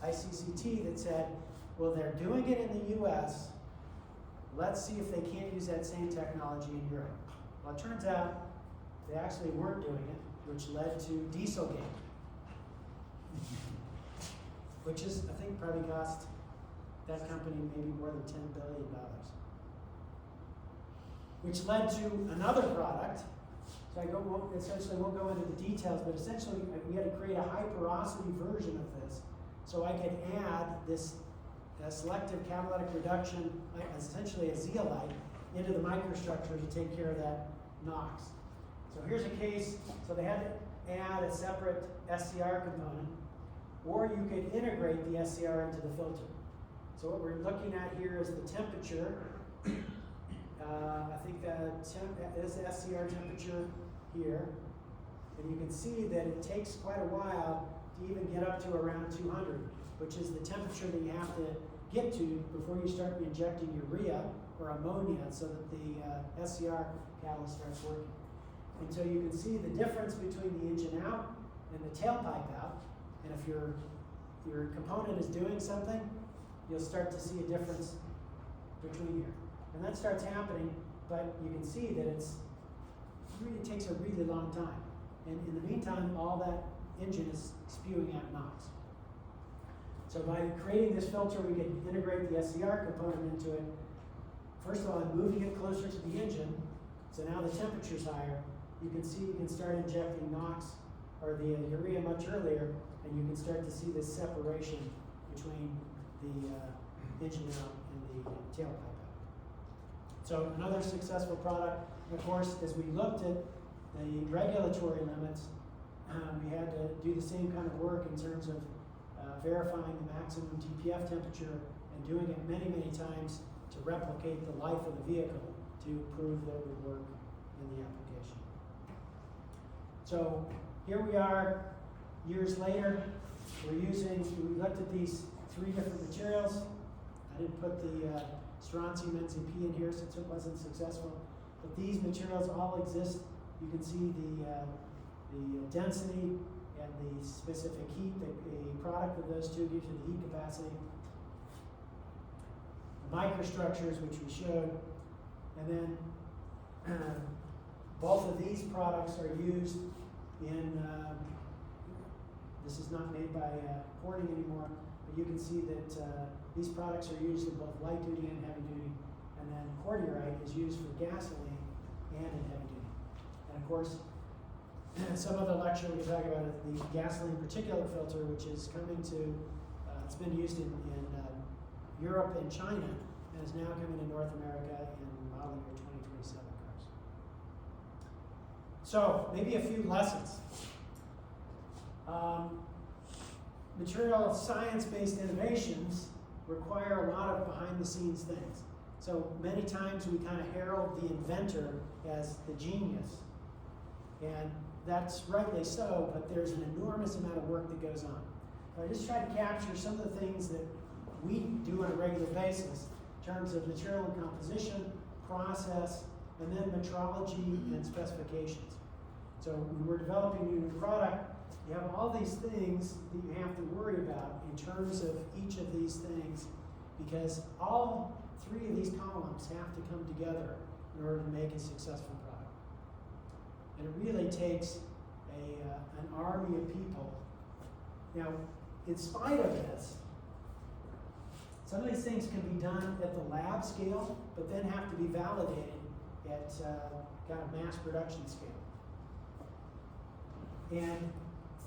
ICCT, that said, well, they're doing it in the US. Let's see if they can't use that same technology in Europe. Well, it turns out they actually weren't doing it, which led to Dieselgate, which is, I think, probably cost that company maybe more than $10 billion. Which led to another product. So I essentially won't go into the details, but essentially we had to create a high porosity version of this so I could add this selective catalytic reduction, essentially a zeolite, into the microstructure to take care of that NOx. So here's a case, so they had to add a separate SCR component, or you could integrate the SCR into the filter. So what we're looking at here is the temperature. I think that is the SCR temperature here. And you can see that it takes quite a while to even get up to around 200, which is the temperature that you have to get to before you start injecting urea or ammonia so that the SCR catalyst starts working. And so you can see the difference between the engine out and the tailpipe out. And if your component is doing something, you'll start to see a difference between here. And that starts happening, but you can see that it takes a really long time. And in the meantime, all that engine is spewing out NOx. So by creating this filter, we can integrate the SCR component into it. First of all, I'm moving it closer to the engine, so now the temperature's higher. You can see you can start injecting NOx or the urea much earlier, and you can start to see this separation between the engine out and the tailpipe out. So another successful product. And of course, as we looked at the regulatory limits, we had to do the same kind of work in terms of verifying the maximum TPF temperature and doing it many, many times to replicate the life of the vehicle to prove that it would work in the application. So here we are, years later. We looked at these 3 different materials. I didn't put the strontium NCP in here since it wasn't successful. But these materials all exist. You can see the density and the specific heat, the product of those two gives you the heat capacity. The microstructures, which we showed, and then both of these products are used in, this is not made by Corning anymore, but you can see that these products are used in both light duty and heavy duty, and then cordierite is used for gasoline and in heavy duty. And of course, some other lecture we can talk about it, the gasoline particulate filter, which is coming to, it's been used in Europe and China, and is now coming to North America in model year 2027 cars. So, maybe a few lessons. Material science-based innovations require a lot of behind-the-scenes things. So many times we kind of herald the inventor as the genius. And that's rightly so, but there's an enormous amount of work that goes on. I just tried to capture some of the things that we do on a regular basis in terms of material and composition, process, and then metrology and specifications. So when we're developing a new product, you have all these things that you have to worry about in terms of each of these things, because all 3 of these columns have to come together in order to make a successful product. And it really takes an army of people. Now, in spite of this, some of these things can be done at the lab scale, but then have to be validated at kind of mass production scale. And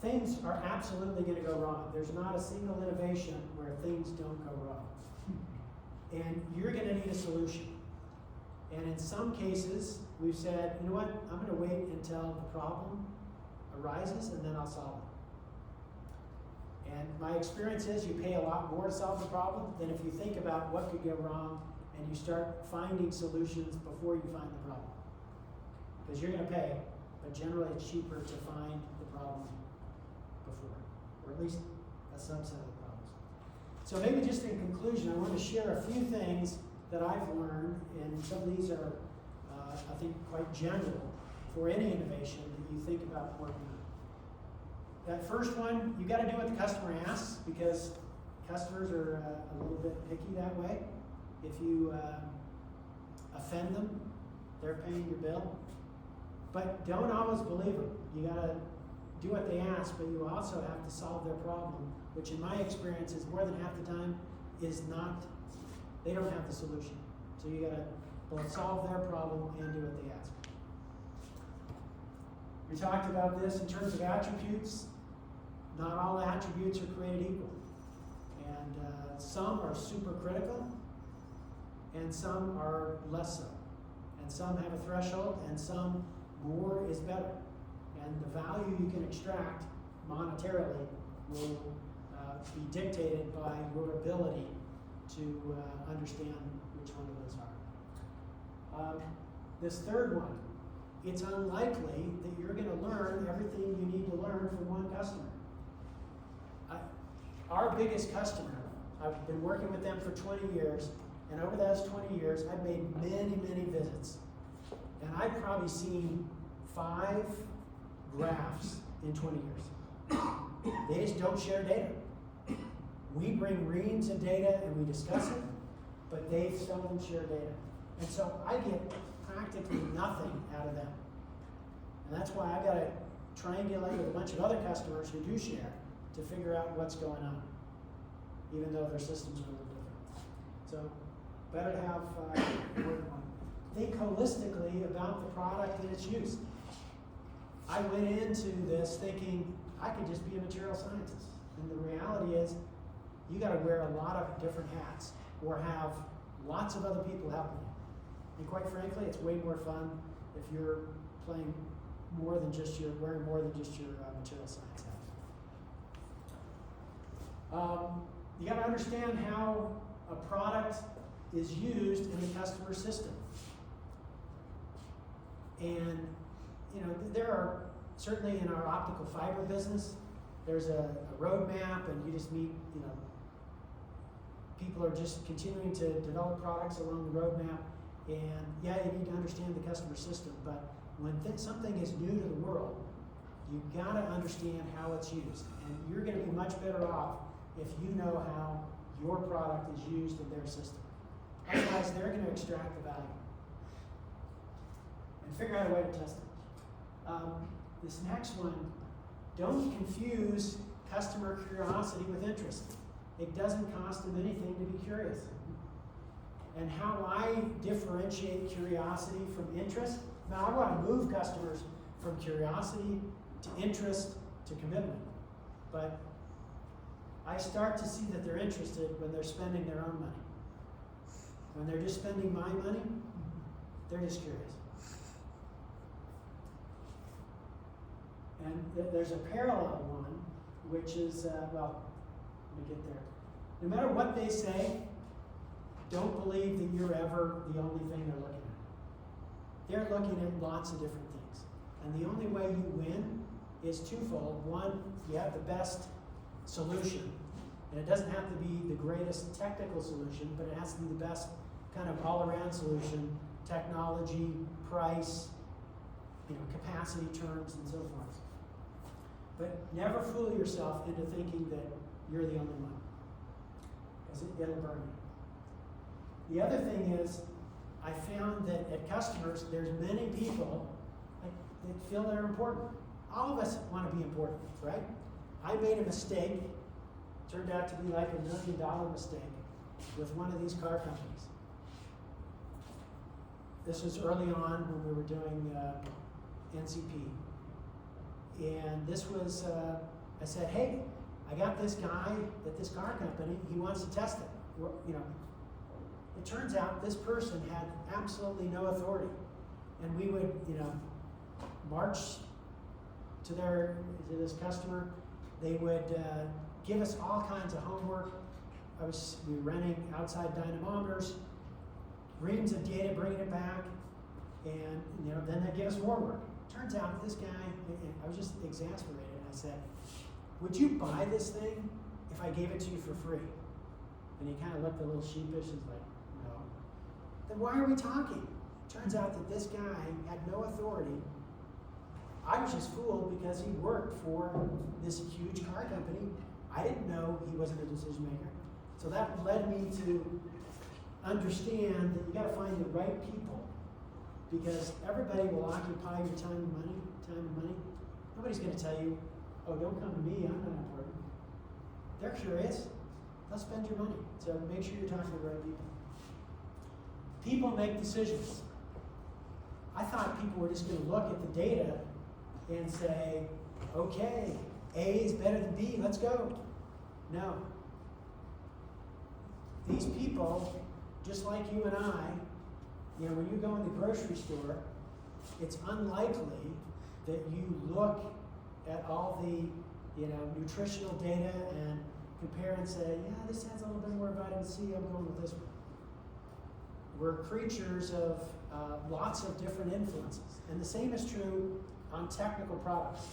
things are absolutely going to go wrong. There's not a single innovation where things don't go wrong. And you're going to need a solution. And in some cases, we've said, you know what, I'm going to wait until the problem arises and then I'll solve it. And my experience is you pay a lot more to solve the problem than if you think about what could go wrong and you start finding solutions before you find the problem. Because you're going to pay, but generally it's cheaper to find the problem before, or at least a subset of the problems. So maybe just in conclusion, I want to share a few things that I've learned, and some of these are, I think, quite general for any innovation that you think about working on. That first one, you got to do what the customer asks, because customers are a little bit picky that way. If you offend them, they're paying your bill. But don't always believe them. You got to do what they ask, but you also have to solve their problem, which in my experience is more than half the time is not, they don't have the solution. So you got to both solve their problem and do what they ask. We talked about this in terms of attributes. Not all attributes are created equal. And some are super critical, and some are less so. And some have a threshold, and some more is better. And the value you can extract monetarily will be dictated by your ability to understand which one of those are. This third one, it's unlikely that you're going to learn everything you need to learn from one customer. Our biggest customer, I've been working with them for 20 years, and over those 20 years, I've made many, many visits. And I've probably seen 5 graphs in 20 years. They just don't share data. We bring reams of data and we discuss it, but they seldom share data. And so I get practically nothing out of them. And that's why I've got to triangulate with a bunch of other customers who do share to figure out what's going on, even though their systems are a little different. So better to have more than one. Think holistically about the product and its use. I went into this thinking I could just be a material scientist. And the reality is you got to wear a lot of different hats or have lots of other people helping you. And quite frankly, it's way more fun if you're playing more than just wearing more than just your material science hat. You got to understand how a product is used in the customer system. And there are, certainly in our optical fiber business, there's a roadmap, and you just meet, people are just continuing to develop products along the roadmap. And yeah, you need to understand the customer system, but when something is new to the world, you gotta understand how it's used. And you're gonna be much better off if you know how your product is used in their system. Otherwise, they're gonna extract the value and figure out a way to test it. This next one, don't confuse customer curiosity with interest. It doesn't cost them anything to be curious. And how I differentiate curiosity from interest, now I want to move customers from curiosity to interest to commitment. But I start to see that they're interested when they're spending their own money. When they're just spending my money, they're just curious. And there's a parallel one, which is, well, let me get there. No matter what they say, don't believe that you're ever the only thing they're looking at. They're looking at lots of different things. And the only way you win is twofold. One, you have the best solution. And it doesn't have to be the greatest technical solution, but it has to be the best kind of all-around solution, technology, price, capacity terms, and so forth. But never fool yourself into thinking that you're the only one, because it'll burn you. The other thing is, I found that at customers, there's many people that feel they're important. All of us want to be important, right? I made a mistake, turned out to be like $1 million mistake with one of these car companies. This was early on when we were doing NCP. And this was, I said, hey, I got this guy at this car company, he wants to test it. It turns out this person had absolutely no authority. And we would, march to this customer. They would give us all kinds of homework. We were renting outside dynamometers, reams of data, bringing it back, and then they'd give us more work. Turns out this guy, I was just exasperated. I said, would you buy this thing if I gave it to you for free? And he kind of looked a little sheepish and was like, no. Then why are we talking? Turns out that this guy had no authority. I was just fooled because he worked for this huge car company. I didn't know he wasn't a decision maker. So that led me to understand that you got to find the right people, because everybody will occupy your time and money. Nobody's going to tell you, oh, don't come to me, I'm not important. They're curious. They'll spend your money. So make sure you're talking to the right people. People make decisions. I thought people were just going to look at the data and say, okay, A is better than B, let's go. No. These people, just like you and I, when you go in the grocery store, it's unlikely that you look at all the, nutritional data and compare and say, yeah, this has a little bit more vitamin C, I'm going with this one. We're creatures of lots of different influences. And the same is true on technical products,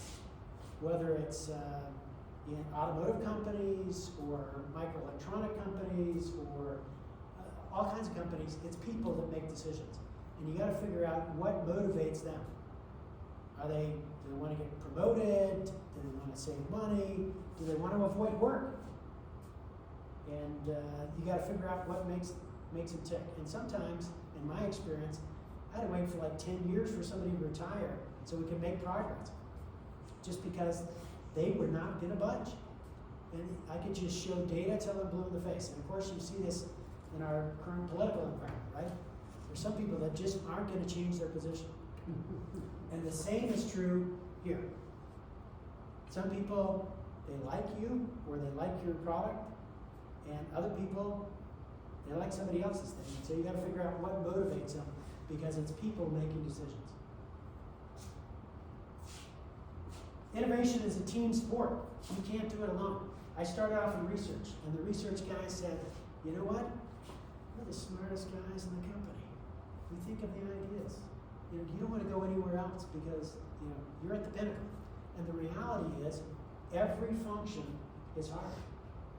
whether it's in automotive companies or microelectronic companies or all kinds of companies. It's people that make decisions. And you got to figure out what motivates them. Do they want to get promoted? Do they want to save money? Do they want to avoid work? And you got to figure out what makes them tick. And sometimes, in my experience, I had to wait for like 10 years for somebody to retire so we could make progress. Just because they were not going to budge. And I could just show data till I'm blue in the face. And of course, you see this in our current political environment, right? There's some people that just aren't going to change their position. And the same is true here. Some people, they like you or they like your product, and other people, they like somebody else's thing. So you got to figure out what motivates them, because it's people making decisions. Innovation is a team sport. You can't do it alone. I started off in research, and the research guys said, you know what? We're the smartest guys in the company. We think of the ideas. You don't want to go anywhere else because you're at the pinnacle. And the reality is, every function is hard,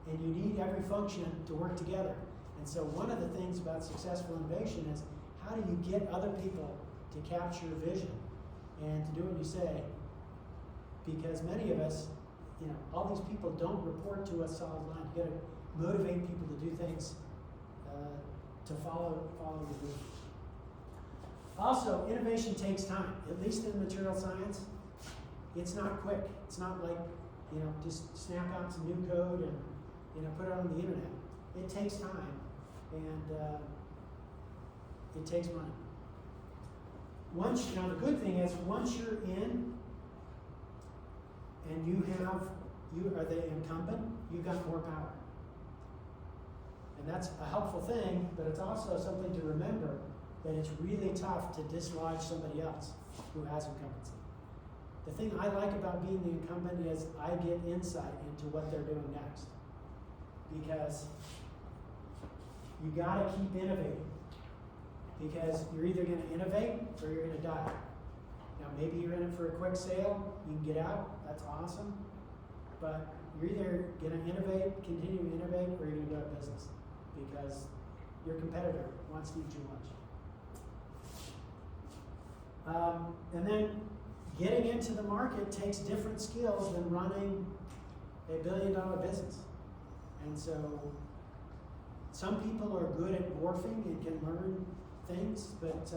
and you need every function to work together. And so one of the things about successful innovation is, how do you get other people to capture your vision and to do what you say? Because many of us, all these people don't report to a solid line. You got to motivate people to do things to follow the vision. Also, innovation takes time, at least in material science. It's not quick. It's not like, just snap out some new code and put it on the internet. It takes time, and it takes money. The good thing is, once you're in and you are the incumbent, you've got more power. And that's a helpful thing, but it's also something to remember, that it's really tough to dislodge somebody else who has incumbency. The thing I like about being the incumbent is I get insight into what they're doing next. Because you gotta keep innovating. Because you're either gonna innovate or you're gonna die. Now maybe you're in it for a quick sale, you can get out, that's awesome. But you're either gonna innovate, continue to innovate, or you're gonna go out of business. Because your competitor wants to eat too much. And then getting into the market takes different skills than running a $1 billion business. And so some people are good at morphing and can learn things, but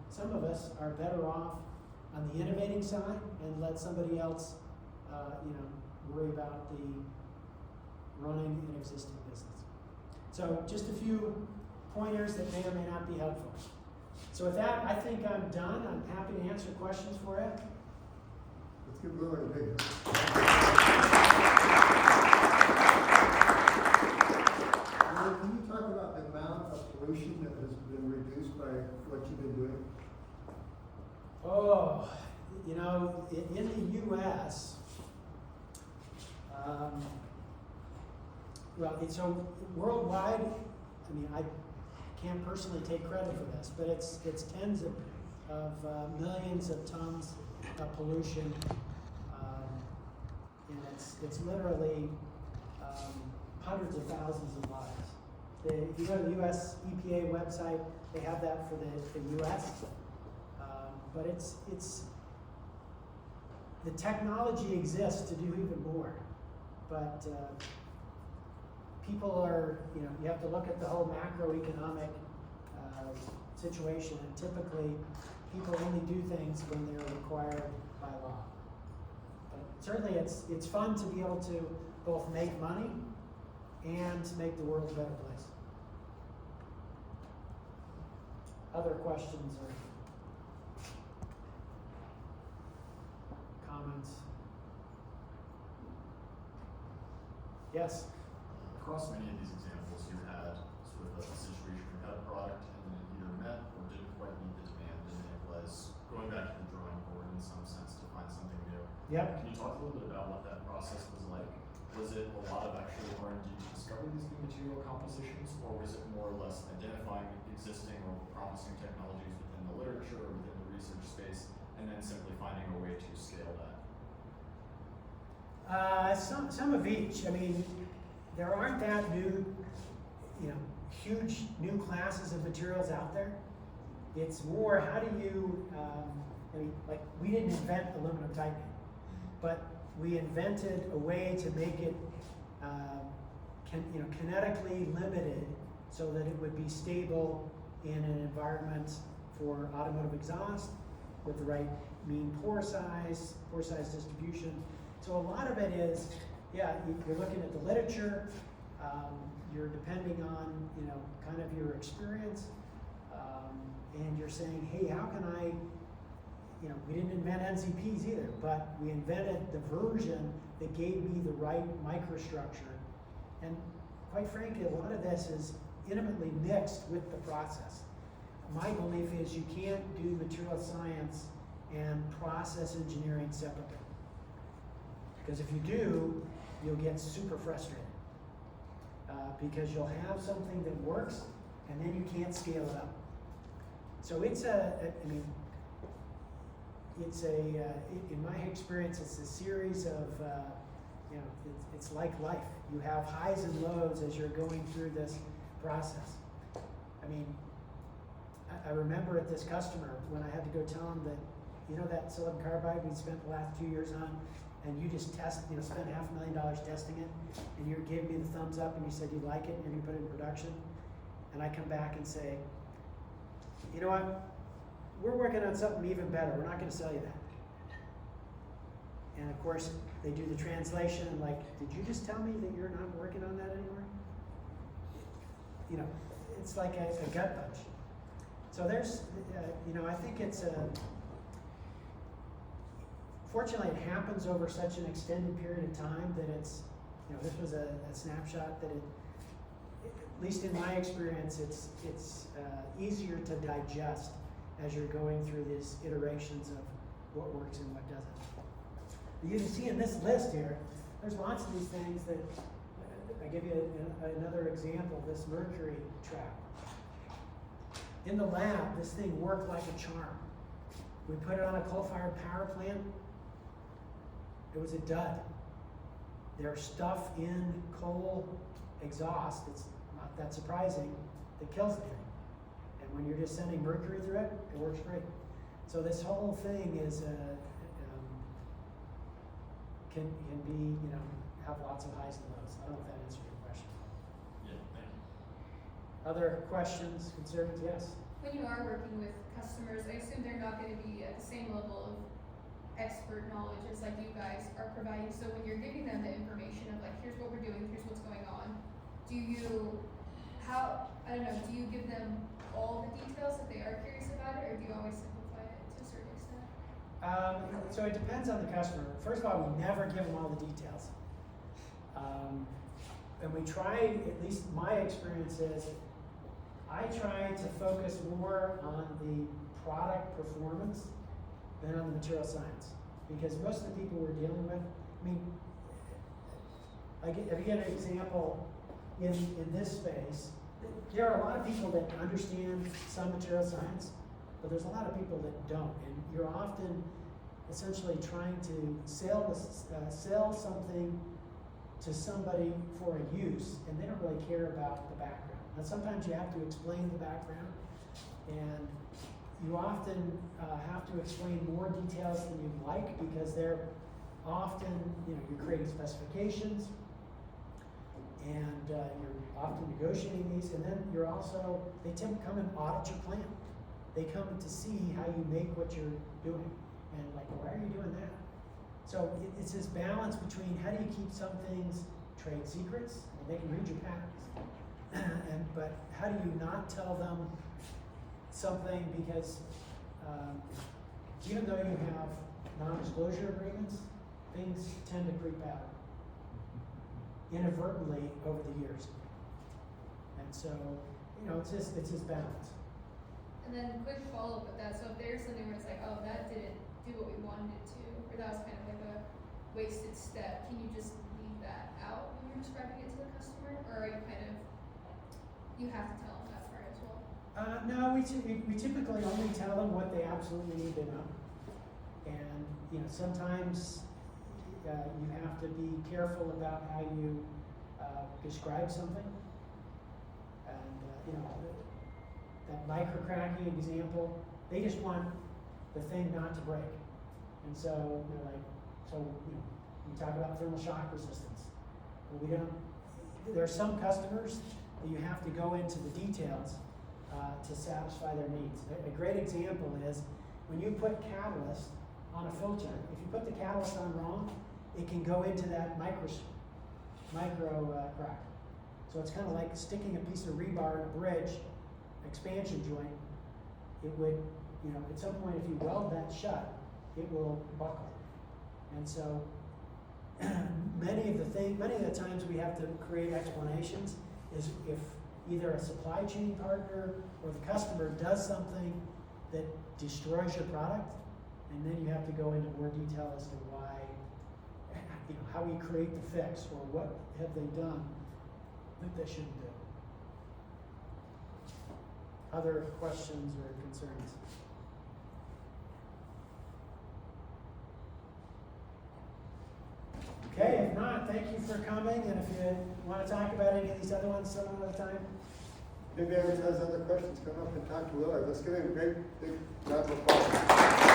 some of us are better off on the innovating side and let somebody else worry about the running an existing business. So just a few pointers that may or may not be helpful. So with that, I think I'm done. I'm happy to answer questions for you. Let's give Willard a big hand. Willard, can you talk about the amount of pollution that has been reduced by what you've been doing? Oh, in the U.S., so worldwide, I can't personally take credit for this, but it's tens of millions of tons of pollution, and it's literally hundreds of thousands of lives. If you go to the US EPA website, they have that for the US, but it's the technology exists to do even more, but people are, you have to look at the whole macroeconomic situation, and typically people only do things when they're required by law. But certainly it's fun to be able to both make money and make the world a better place. Other questions or comments? Yes? Across many of these examples, you had sort of a situation where you had a product and it either met or didn't quite meet the demand, and it was going back to the drawing board in some sense to find something new. Yep. Can you talk a little bit about what that process was like? Was it a lot of actual R&D to discover these new material compositions, or was it more or less identifying existing or promising technologies within the literature or within the research space, and then simply finding a way to scale that? Some of each. I mean, there aren't that new, huge new classes of materials out there. It's more, how do you, like, we didn't invent aluminum titanate, but we invented a way to make it, kinetically limited so that it would be stable in an environment for automotive exhaust with the right mean pore size distribution. So a lot of it is, you're looking at the literature, you're depending on, kind of your experience, and you're saying, hey, how can I, we didn't invent NCPs either, but we invented the version that gave me the right microstructure. And quite frankly, a lot of this is intimately mixed with the process. My belief is you can't do material science and process engineering separately. Because if you do, you'll get super frustrated. Because you'll have something that works, and then you can't scale it up. So it's in my experience, it's a series of, it's like life. You have highs and lows as you're going through this process. I mean, I remember at this customer when I had to go tell him that, that silicon carbide we spent the last 2 years on, and you just spent $500,000 testing it, and you gave me the thumbs up and you said you like it and you're gonna put it in production. And I come back and say, you know what? We're working on something even better. We're not gonna sell you that. And of course, they do the translation and like, did you just tell me that you're not working on that anymore? It's like a gut punch. So there's, I think it's fortunately it happens over such an extended period of time that it's, this was a snapshot that at least in my experience, it's easier to digest as you're going through these iterations of what works and what doesn't. You can see in this list here, there's lots of these things that, I give you another example, this mercury trap. In the lab, this thing worked like a charm. We put it on a coal-fired power plant, it was a dud. There's stuff in coal exhaust, it's not that surprising, that kills the thing. And when you're just sending mercury through it, it works great. So this whole thing is, can be, have lots of highs and lows. I don't know if that answers your question. Yeah, thank you. Other questions, concerns? Yes? When you are working with customers, I assume they're not going to be at the same level of expert knowledge as like you guys are providing. So when you're giving them the information of like, here's what we're doing, here's what's going on, do you give them all the details if they are curious about it, or do you always simplify it to a certain extent? So it depends on the customer. First of all, we never give them all the details. And we try, at least my experience is, I try to focus more on the product performance than on the material science. Because most of the people we're dealing with, if you get an example in this space, there are a lot of people that understand some material science, but there's a lot of people that don't. And you're often essentially trying to sell something to somebody for a use, and they don't really care about the background. Now sometimes you have to explain the background, and you often have to explain more details than you'd like, because they're often, you're creating specifications, and you're often negotiating these, and then you're also, they tend to come and audit your plant. They come to see how you make what you're doing, and like, why are you doing that? So it's this balance between how do you keep some things trade secrets, and they can read your patents, but how do you not tell them something, because even though you have non-disclosure agreements, things tend to creep out inadvertently over the years. And so, it's this balance. And then quick follow-up with that, so if there's something where it's like, oh, that didn't do what we wanted it to, or that was kind of like a wasted step, can you just leave that out when you're describing it to the customer, or are you kind of, you have to tell them that part as well? No, we typically only tell them what they absolutely need to know. And, you know, sometimes you have to be careful about how you describe something. And, you know, that micro-cracking example, they just want the thing not to break. And so they're like, so, you know, you talk about thermal shock resistance. Well, we don't, there are some customers that you have to go into the details to satisfy their needs. A great example is when you put catalyst on a filter, if you put the catalyst on wrong, it can go into that micro crack. So it's kind of like sticking a piece of rebar in a bridge expansion joint. It would, you know, at some point if you weld that shut, it will buckle. And so many of the times we have to create explanations is if either a supply chain partner or the customer does something that destroys your product, and then you have to go into more detail as to why, you know, how we create the fix or what have they done that they shouldn't do. Other questions or concerns? Okay, if not, thank you for coming, and if you want to talk about any of these other ones some other time. Maybe everyone has other questions, come up and talk to Willard. Let's give him a great big round of applause.